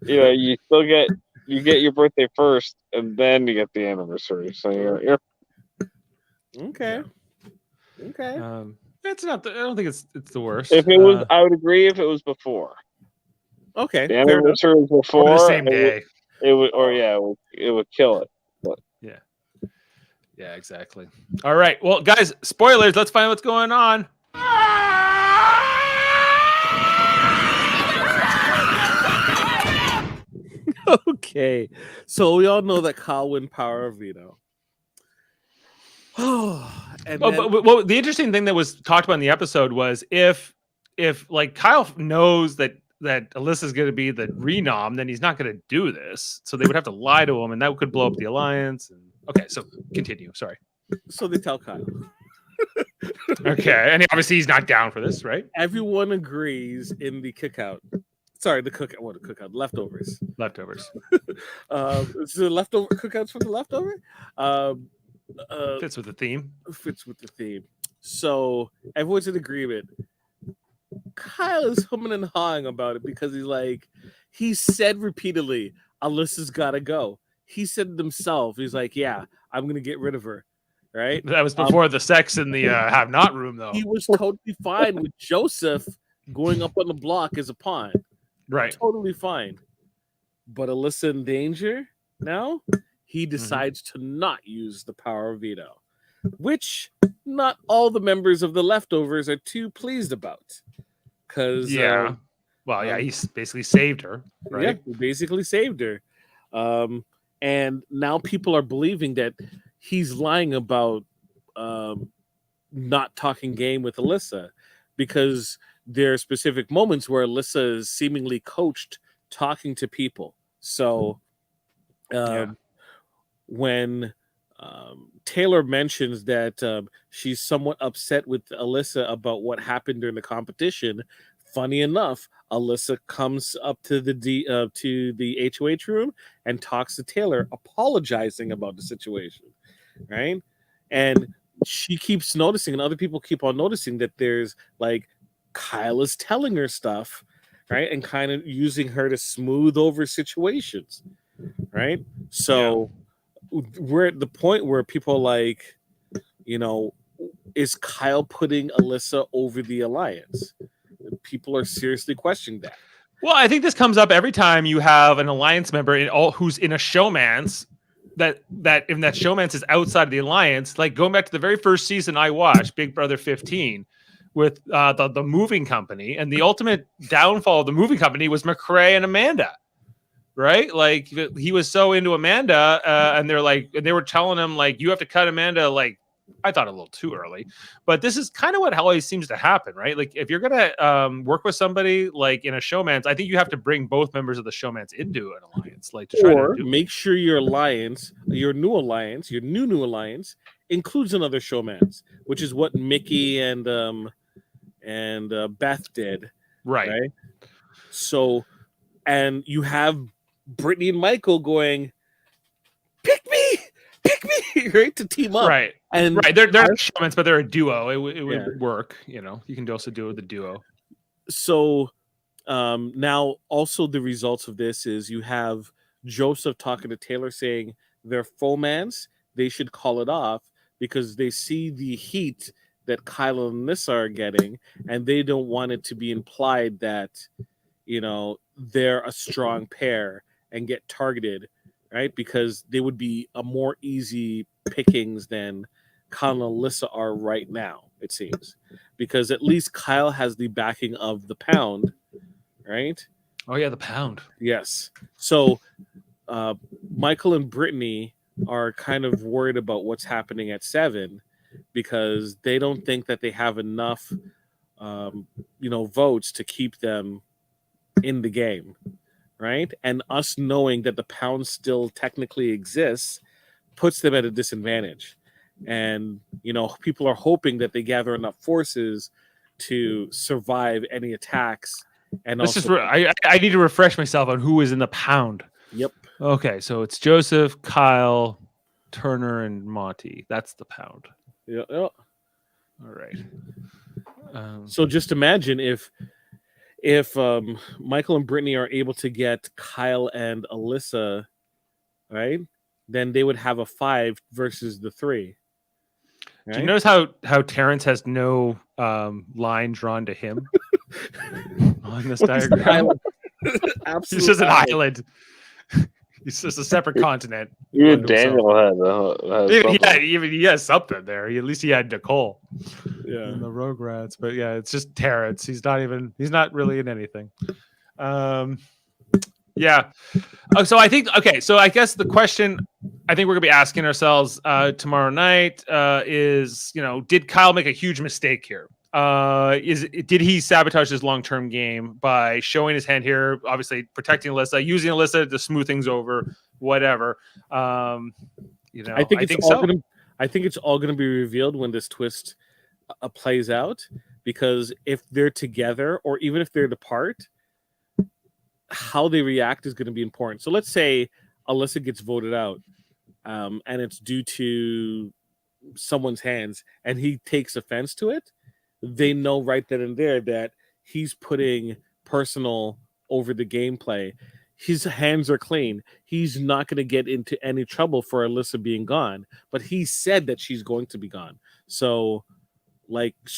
you still get your birthday first and then you get the anniversary. So you're okay. Yeah. Okay. It's not. I don't think it's the worst. If it was, I would agree. If it was before. Okay. The anniversary was before. Or the same day. It would kill it. But. Yeah. Yeah. Exactly. All right. Well, guys, spoilers. Let's find out what's going on. Okay. So we all know that Kyle won Power of Veto. But the interesting thing that was talked about in the episode was if like Kyle knows that Alyssa's going to be the renom, then he's not going to do this. So they would have to lie to him, and that could blow up the alliance. And okay, so continue. Sorry. So they tell Kyle. Okay, and obviously he's not down for this, right? Everyone agrees in the cookout. Sorry, the cookout. What a cookout? Leftovers. So leftover cookouts from the leftover. Fits with the theme. So everyone's in agreement. Kyle is humming and hawing about it because he said repeatedly, Alyssa's gotta go. He said it himself. He's like, yeah, I'm gonna get rid of her. Right? That was before the sex in the have not room, though. He was totally fine with Joseph going up on the block as a pawn. Right. Totally fine. But Alyssa in danger now? He decides to not use the power of veto, which not all the members of the leftovers are too pleased about. Because he basically saved her, right? Yeah, he basically saved her. And now people are believing that he's lying about not talking game with Alyssa. because there are specific moments where Alyssa is seemingly coached talking to people. So when Taylor mentions that she's somewhat upset with Alyssa about what happened during the competition, funny enough, Alyssa comes up to the HOH room and talks to Taylor, apologizing about the situation, right? And she keeps noticing, and other people keep on noticing that there's like Kyle is telling her stuff, right, and kind of using her to smooth over situations, right? So we're at the point where people are like, you know, is Kyle putting Alyssa over the alliance? People are seriously questioning that. Well, I think this comes up every time you have an alliance member who's in a showmance that showmance is outside of the alliance. Like going back to the very first season I watched, Big Brother 15, with the moving company, and the ultimate downfall of the moving company was McCrae and Amanda. Right? Like he was so into Amanda, and they were telling him like, you have to cut Amanda. Like, I thought a little too early, but this is kind of what always seems to happen, right? Like if you're gonna work with somebody like in a showmance, I think you have to bring both members of the showmance into an alliance, like to try or to make sure your alliance, your new alliance includes another showmance, which is what Mickey and Beth did, right? So, and you have Brittany and Michael going, pick me, right, to team up, right? And they're showmans, but they're a duo. It would work, you know. You can also do it with a duo. So now also the results of this is you have Joseph talking to Taylor saying they're fomans, they should call it off because they see the heat that Kyle and Nissa are getting, and they don't want it to be implied that, you know, they're a strong pair and get targeted, right? Because they would be a more easy pickings than Kyle and Alyssa are right now, it seems. Because at least Kyle has the backing of the Pound, right? Oh, yeah, the Pound. Yes. So Michael and Brittany are kind of worried about what's happening at 7 because they don't think that they have enough, votes to keep them in the game, right? And us knowing that the Pound still technically exists puts them at a disadvantage. And, you know, people are hoping that they gather enough forces to survive any attacks. And I need to refresh myself on who is in the Pound. Yep. Okay, so it's Joseph, Kyle, Turner, and Monty. That's the Pound. Yeah. All right. So just imagine if Michael and Brittany are able to get Kyle and Alyssa, right? Then they would have a 5 versus the 3. Right? Do you notice how Terrence has no line drawn to him on this diagram? He's just an island. He's just a separate continent. Even Daniel had even he has something there. At least he had Nicole. Yeah. In the Rugrats. But yeah, it's just Terrence. He's not really in anything. Yeah. So I think so I guess the question I think we're gonna be asking ourselves tomorrow night is, you know, did Kyle make a huge mistake here? Did he sabotage his long-term game by showing his hand here, obviously protecting Alyssa, using Alyssa to smooth things over, whatever? I think it's all gonna be revealed when this twist plays out, because if they're together or even if they're apart, how they react is going to be important. So let's say Alyssa gets voted out, and it's due to someone's hands, and he takes offense to it. They know right then and there that he's putting personal over the gameplay. His hands are clean. He's not going to get into any trouble for Alyssa being gone, but he said that she's going to be gone. So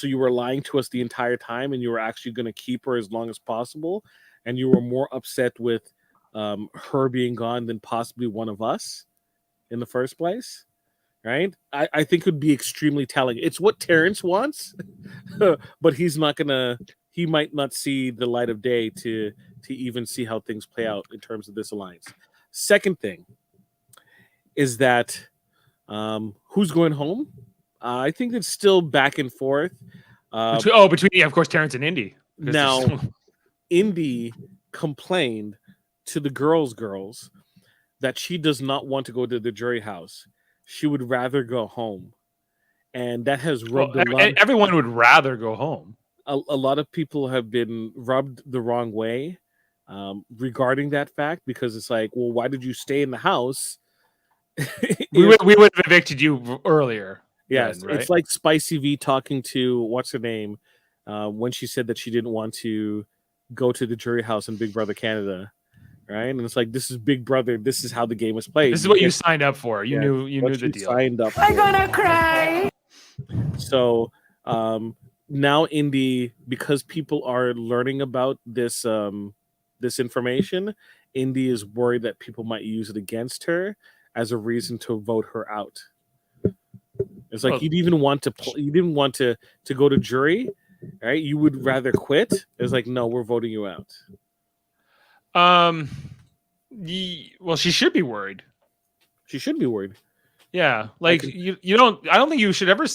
you were lying to us the entire time, and you were actually going to keep her as long as possible, and you were more upset with her being gone than possibly one of us in the first place, right? I think it would be extremely telling. It's what Terrence wants, but he might not see the light of day to even see how things play out in terms of this alliance. Second thing is that who's going home? I think it's still back and forth. Between of course Terrence and Indy. Now, Indy complained to the girls that she does not want to go to the jury house. She would rather go home. And that has rubbed everyone would rather go home. A lot of people have been rubbed the wrong way regarding that fact, because it's like, well, why did you stay in the house? we would have evicted you earlier. Yes, then, right? It's like Spicy V talking to what's her name when she said that she didn't want to go to the jury house in Big Brother Canada, right? And it's like, this is Big Brother. This is how the game is played. This is what you signed up for. You knew the deal. Signed up. I'm gonna cry. So now Indy, because people are learning about this this information, Indy is worried that people might use it against her as a reason to vote her out. It's like you didn't want to go to jury, right? You would rather quit. It's like, no, we're voting you out. Well, she should be worried. She should be worried. Yeah, like you don't. I don't think you should ever.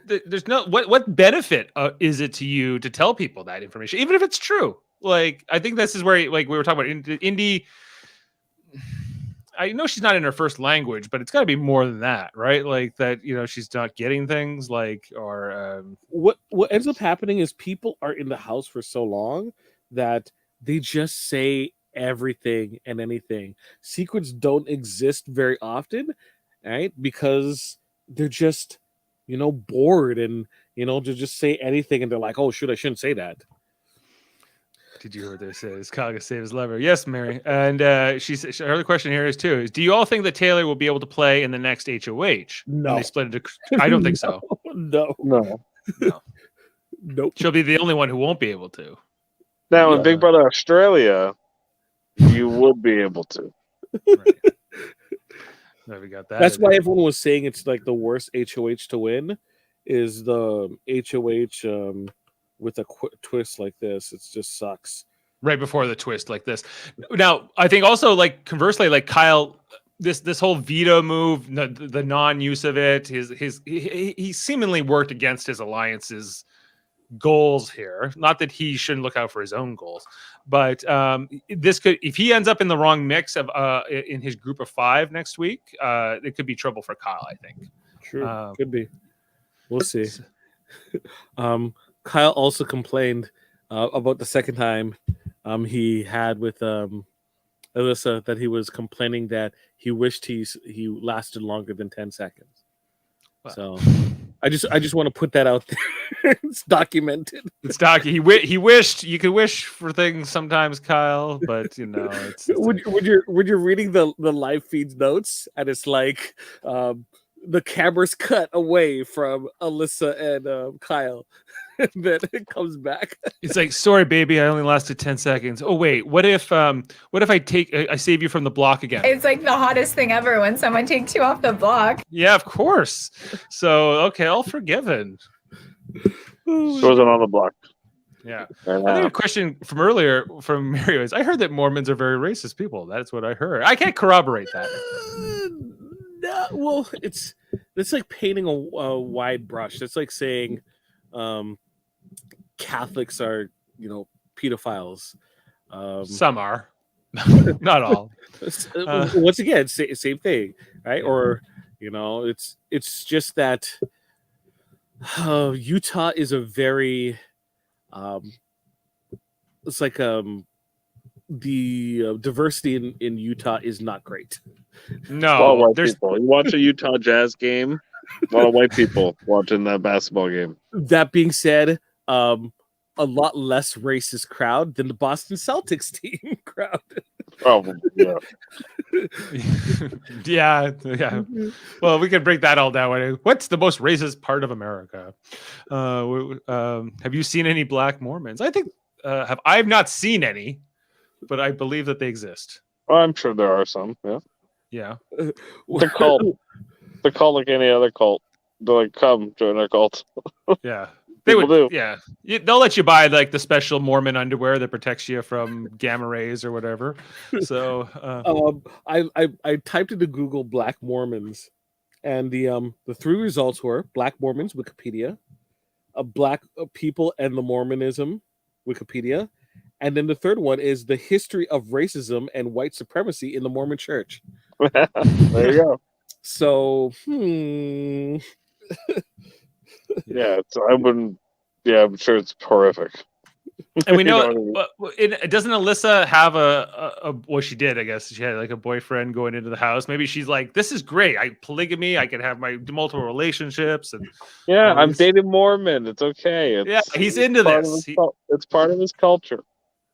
There's no what benefit is it to you to tell people that information, even if it's true? Like, I think this is where, like we were talking about, Indy. I know she's not in her first language, but it's got to be more than that, right? Like that, she's not getting things like, or what ends up happening is people are in the house for so long that they just say everything and anything. Secrets don't exist very often, right? Because they're just, bored and, to just say anything, and they're like, oh, shoot, I shouldn't say that. Did you hear what they say? Is Kyle gonna save his lever? Yes, Mary. And her other question here is do you all think that Taylor will be able to play in the next HOH? No. When they split it I don't think so. No. Nope. She'll be the only one who won't be able to. Now, in Big Brother Australia, you would be able to. Right. No, we got that. That's why everyone was saying it's like the worst HOH to win is the HOH with a twist like this. It just sucks. Right before the twist like this. Now, I think also, like, conversely, like Kyle, this whole veto move, the non-use of it, he seemingly worked against his alliance's goals here. Not that he shouldn't look out for his own goals, but this could, if he ends up in the wrong mix of in his group of 5 next week, it could be trouble for Kyle, I think. True. Could be. We'll see. Kyle also complained about the second time he had with Alyssa, that he was complaining that he wished he lasted longer than 10 seconds. Wow. So I just want to put that out there. It's documented. It's he wished you could wish for things sometimes, Kyle, but it's when you're reading the live feeds notes, and it's like the camera's cut away from Alyssa and Kyle. And then it comes back. It's like, sorry, baby, I only lasted 10 seconds. Oh wait, what if I save you from the block again? It's like the hottest thing ever when someone takes you off the block. Yeah, of course. So okay, all forgiven. She wasn't on the block. Yeah. I think a question from earlier from Mario is, I heard that Mormons are very racist people. That's what I heard. I can't corroborate that. No, well, it's like painting a wide brush. It's like saying Catholics are, pedophiles. Some are, not all. Once again, same thing, right? Or it's just that Utah is a very it's like the diversity in Utah is not great. No, there's people. You watch a Utah Jazz game, a lot of white people watching that basketball game. That being said, a lot less racist crowd than the Boston Celtics team crowd. Probably, yeah. Yeah. Well, we can break that all down. What's the most racist part of America? Have you seen any Black Mormons? I think I've not seen any, but I believe that they exist. Well, I'm sure there are some. Yeah. Yeah. They're cult. They're cult like any other cult. They're like, come join our cult. Yeah. They would do. Yeah. They'll let you buy like the special Mormon underwear that protects you from gamma rays or whatever. So I typed into Google Black Mormons, and the 3 results were Black Mormons Wikipedia, Black people and the Mormonism, Wikipedia. And then the third one is the history of racism and white supremacy in the Mormon Church. There you go. So, Yeah, so I wouldn't. Yeah, I'm sure it's horrific. And we You know know, what I mean? doesn't Alyssa have well, she did, I guess. She had like a boyfriend going into the house. Maybe she's like, this is great. Polygamy. I can have my multiple relationships. And Yeah, all I'm these- dating Mormon. It's okay. Yeah, he's into part this. of his it's part of his culture.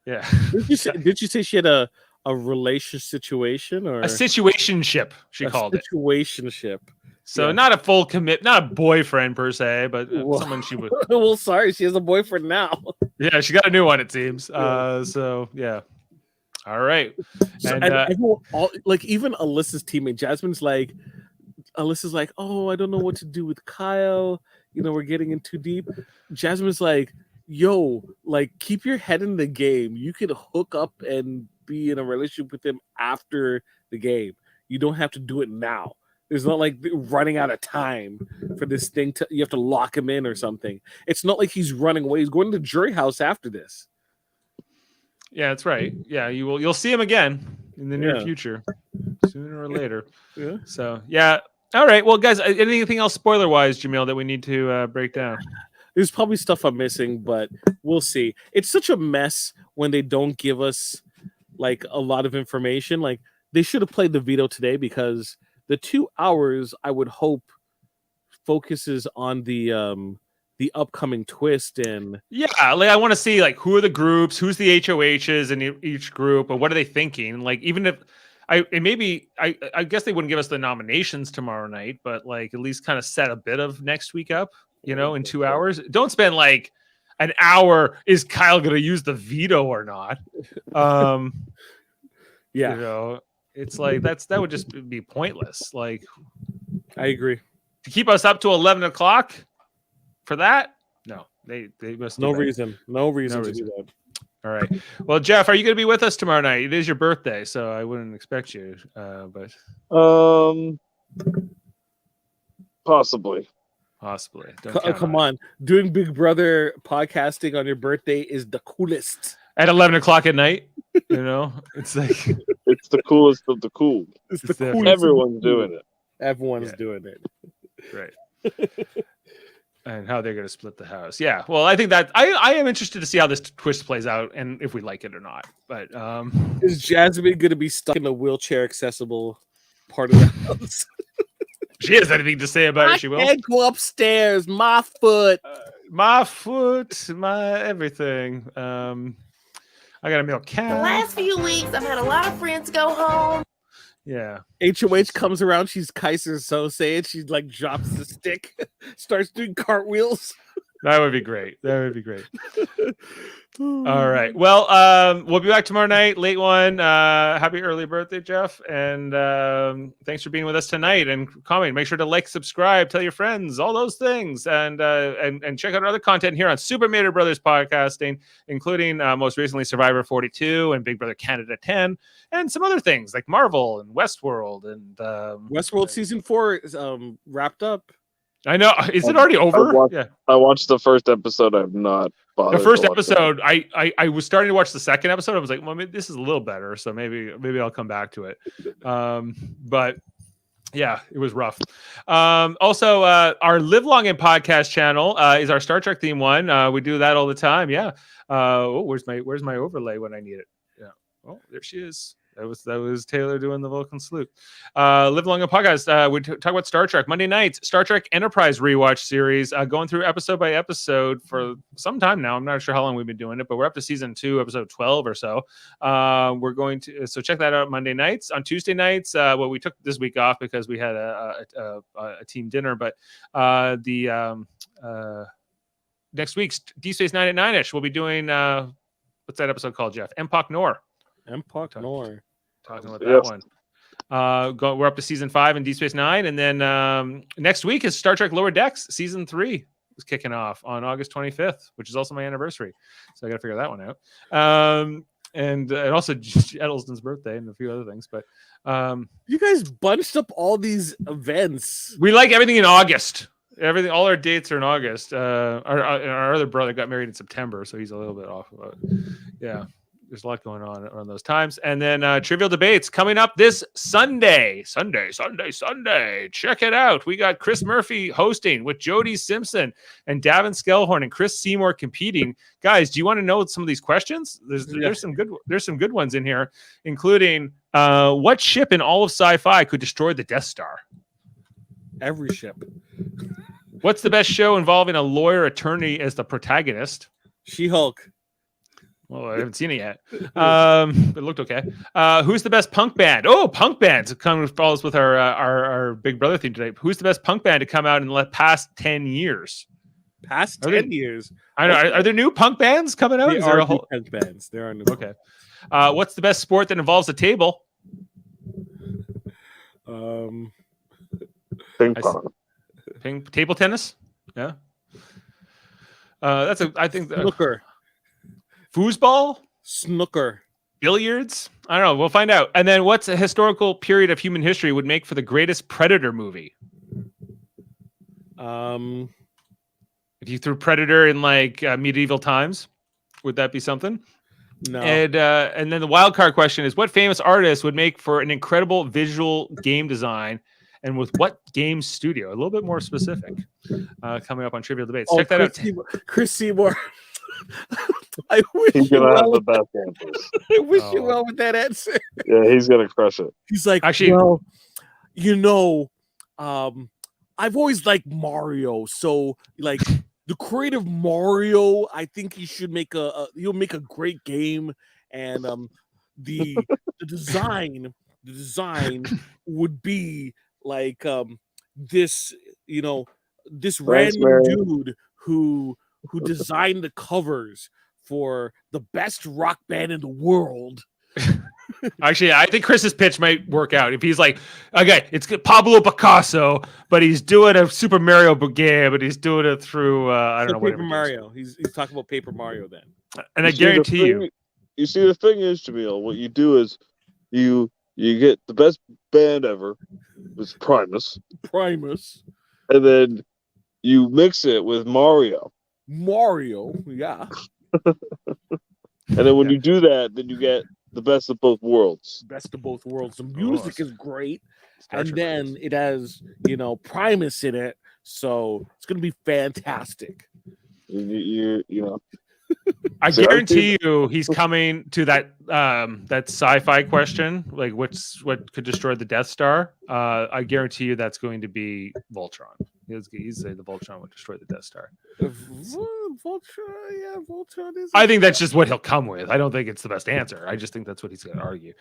Yeah. did you say she had a relation situation or A situationship, she called it. Situationship. So Yeah. not a full commit, not a boyfriend per se, but Well- someone she would. Well, sorry, she has a boyfriend now. Yeah, she got a new one, it seems. Yeah. So yeah. All right. So, And, and everyone, like even Alyssa's teammate Jasmine's like, Alyssa's like, oh, I don't know what to do with Kyle. You know, we're getting in too deep. Jasmine's like, yo, like keep your head in the game. You could hook up and be in a relationship with him after the game. You don't have to do it now. It's not like running out of time for this thing to, you have to lock him in or something. It's not like he's running away. He's going to the jury house after this. yeah, that's right. Yeah, you'll see him again in the near Yeah. future, sooner or later. Yeah. So yeah. All right. Well, guys, anything else spoiler wise, Jaemeel, that we need to break down? There's probably stuff I'm missing, but we'll see. It's such a mess when they don't give us like a lot of information. Like they should have played the veto today because the 2 hours I would hope focuses on the upcoming twist and Yeah, like I want to see like who are the groups, who's the HOHs in each group, and what are they thinking? Like even if I guess they wouldn't give us the nominations tomorrow night, but like at least kind of set a bit of next week up, you know, in 2 hours. Don't spend like an hour. Is Kyle going to use the veto or not? yeah, You know, it's like that would just be pointless. Like I agree. to keep us up to 11 o'clock for that? No, they must do No better. reason to reason. do that. All right. Well, Jeff, are you going to be with us tomorrow night? It is your birthday, so I wouldn't expect you. But Possibly. Don't count Come on it. on, doing Big Brother podcasting on your birthday is the coolest. At 11 o'clock at night. You know, it's like It's the coolest of the cool. It's the It's the- coolest. Everyone's doing it. Everyone's Yeah. doing it. right. And how they're going to split the house. Yeah. Well, I think that I am interested to see how this twist plays out and if we like it or not. But Is Jasmine going to be stuck in a wheelchair accessible part of the house? if she has anything to say about it, she will. I can't go upstairs. My foot. My foot, my everything. I got a milk The cow. last few weeks, I've had a lot of friends go home. Yeah. HOH comes around. She's Kaiser Sose. She like drops the stick, starts doing cartwheels. That would be great. That would be great. All right. Well, we'll be back tomorrow night, late one. Happy early birthday, Jeff. And thanks for being with us tonight and comment. Make sure to like, subscribe, tell your friends, all those things. And check out our other content here on Super Mario Brothers Podcasting, including most recently Survivor 42 and Big Brother Canada 10, and some other things like Marvel and Westworld. And Westworld season 4 is wrapped up. I know. Is it already over? Yeah. I watched the first episode. I've not bothered. The first to watch it. episode, I was starting to watch the second episode. I was like, well, maybe this is a little better, so maybe I'll come back to it. But yeah, it was rough. Also, our Live Long and Podcast channel is our Star Trek theme one. We do that all the time. Yeah. Where's my overlay when I need it? Yeah. Oh, there she is. That was Taylor doing the Vulcan salute. Live Long and Podcast. We talk about Star Trek Monday nights. Star Trek Enterprise rewatch series, going through episode by episode for some time now. I'm not sure how long we've been doing it, but we're up to season 2, episode 12 or so. We're going to check that out Monday nights. On Tuesday nights, well, we took this week off because we had a team dinner, but next week's D Space 9 at 9ish, we'll be doing what's that episode called, Jeff? Empok Nor. Empok Nor. Talking about that Yes. one. We're up to season 5 in Deep Space Nine, and then next week is Star Trek Lower Decks season 3 is kicking off on August 25th, which is also my anniversary. So I got to figure that one out. And also Edelston's birthday and a few other things. But You guys bunched up all these events. we like everything in August. Everything, all our dates are in August. Our other brother got married in September, so he's a little bit off about it. Yeah, there's a lot going on those times. And then Trivial Debates coming up this Sunday. Check it out. We got Chris Murphy hosting with Jody Simpson and Davin Skellhorn and Chris Seymour competing. Guys, do you want to know some of these questions? There's some good ones in here, including what ship in all of sci-fi could destroy the Death Star? Every ship. What's the best show involving a lawyer attorney as the protagonist? She-Hulk. Well, I haven't seen it yet. It looked okay. Who's the best punk band? Oh, punk bands. Kind of follows with our Big Brother theme today. Who's the best punk band to come out in the past 10 years? Past 10 years. I know. Are there new punk bands coming out? There are new punk bands. There are new. Okay. What's the best sport that involves a table? Ping pong. Table tennis? Yeah. I think Snooker. Foosball? Snooker. Billiards? I don't know. We'll find out. And then what's a historical period of human history would make for the greatest Predator movie? If you threw Predator in like medieval times, would that be something? No. And then the wild card question is, what famous artist would make for an incredible visual game design, and with what game studio? A little bit more specific. Coming up on Trivial Debates. Check that out. Chris Seymour. I wish He's gonna have the best answers. I wish you well with that answer. Yeah, he's gonna crush it. He's like, actually, well, I've always liked Mario, so like the creative Mario, I think he should make he'll make a great game, and the design would be like this random dude who designed the covers for the best rock band in the world. Actually, I think Chris's pitch might work out if he's like, okay, it's Pablo Picasso, but he's doing a Super Mario game, but he's doing it through I don't know, Paper Mario. He's talking about Paper Mario then. And I guarantee you. You see, the thing is, Jaemeel, what you do is you get the best band ever, it's Primus, and then you mix it with Mario, yeah. And then when you do that, then you get the best of both worlds. Best of both worlds. The music is great, and then it has Primus in it, so it's gonna be fantastic. You know. I guarantee you he's coming to that sci-fi question, like what could destroy the Death Star. I guarantee you that's going to be Voltron. He's say the Voltron would destroy the Death Star. Voltron is. I think that's just what he'll come with. I don't think it's the best answer. I just think that's what he's going to argue.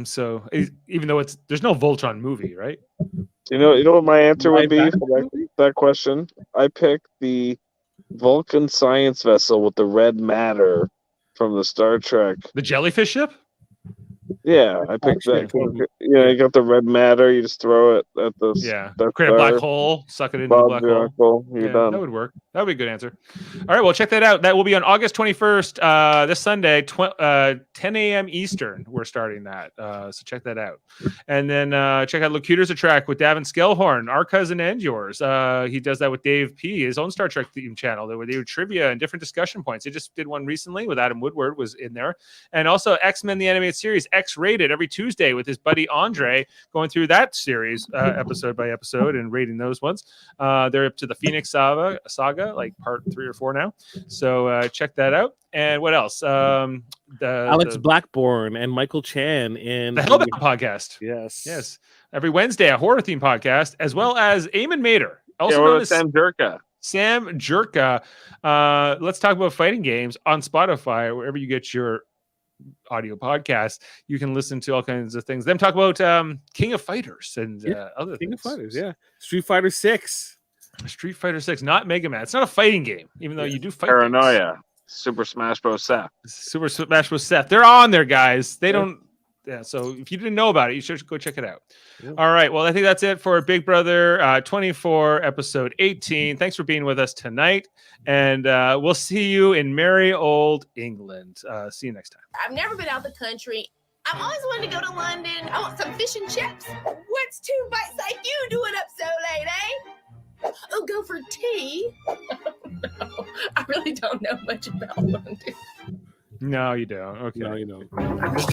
So even though there's no Voltron movie, right? You know what my answer would be for that question? I picked the Vulcan science vessel with the red matter from the Star Trek. The jellyfish ship? Yeah, I picked that. You got the red matter. You just throw it at the create a black hole, suck it into the black hole. You're done. That would work. That would be a good answer. All right, well, check that out. That will be on August 21st, this Sunday, 10 a.m. Eastern. We're starting that, so check that out. And then check out Locutors of Track with Davin Skellhorn, our cousin and yours. He does that with Dave P., his own Star Trek theme channel. They do trivia and different discussion points. They just did one recently with Adam Woodward was in there, and also X-Men the Animated Series X-Rated every Tuesday with his buddy Andre going through that series episode by episode and rating those ones. They're up to the Phoenix Saga, like part 3 or 4 now. So check that out. And what else? Alex Blackburn and Michael Chan in the Hellbound podcast. Yes. Every Wednesday, a horror theme podcast, as well as Eamon Mater, also known as Sam Jerka. Sam Jerka. Let's talk about fighting games on Spotify, wherever you get your audio podcasts. You can listen to all kinds of things. Them talk about King of Fighters and other King things. of Fighters, yeah. Street Fighter 6. Street Fighter 6, not Mega Man. It's not a fighting game, even though you do fight. Paranoia. Games. Super Smash Bros. Seth. Super Smash Bros. Seth. They're on there, guys. They don't. Yeah. So if you didn't know about it, you should go check it out. Yeah. All right. Well, I think that's it for Big Brother 24, episode 18. Thanks for being with us tonight, and we'll see you in merry old England. See you next time. I've never been out the country. I've always wanted to go to London. I want some fish and chips. What's 2 bites like you doing up so late, eh? Oh, go go for tea. I really don't know much about London. No, you don't. Okay. No, you don't. I'm just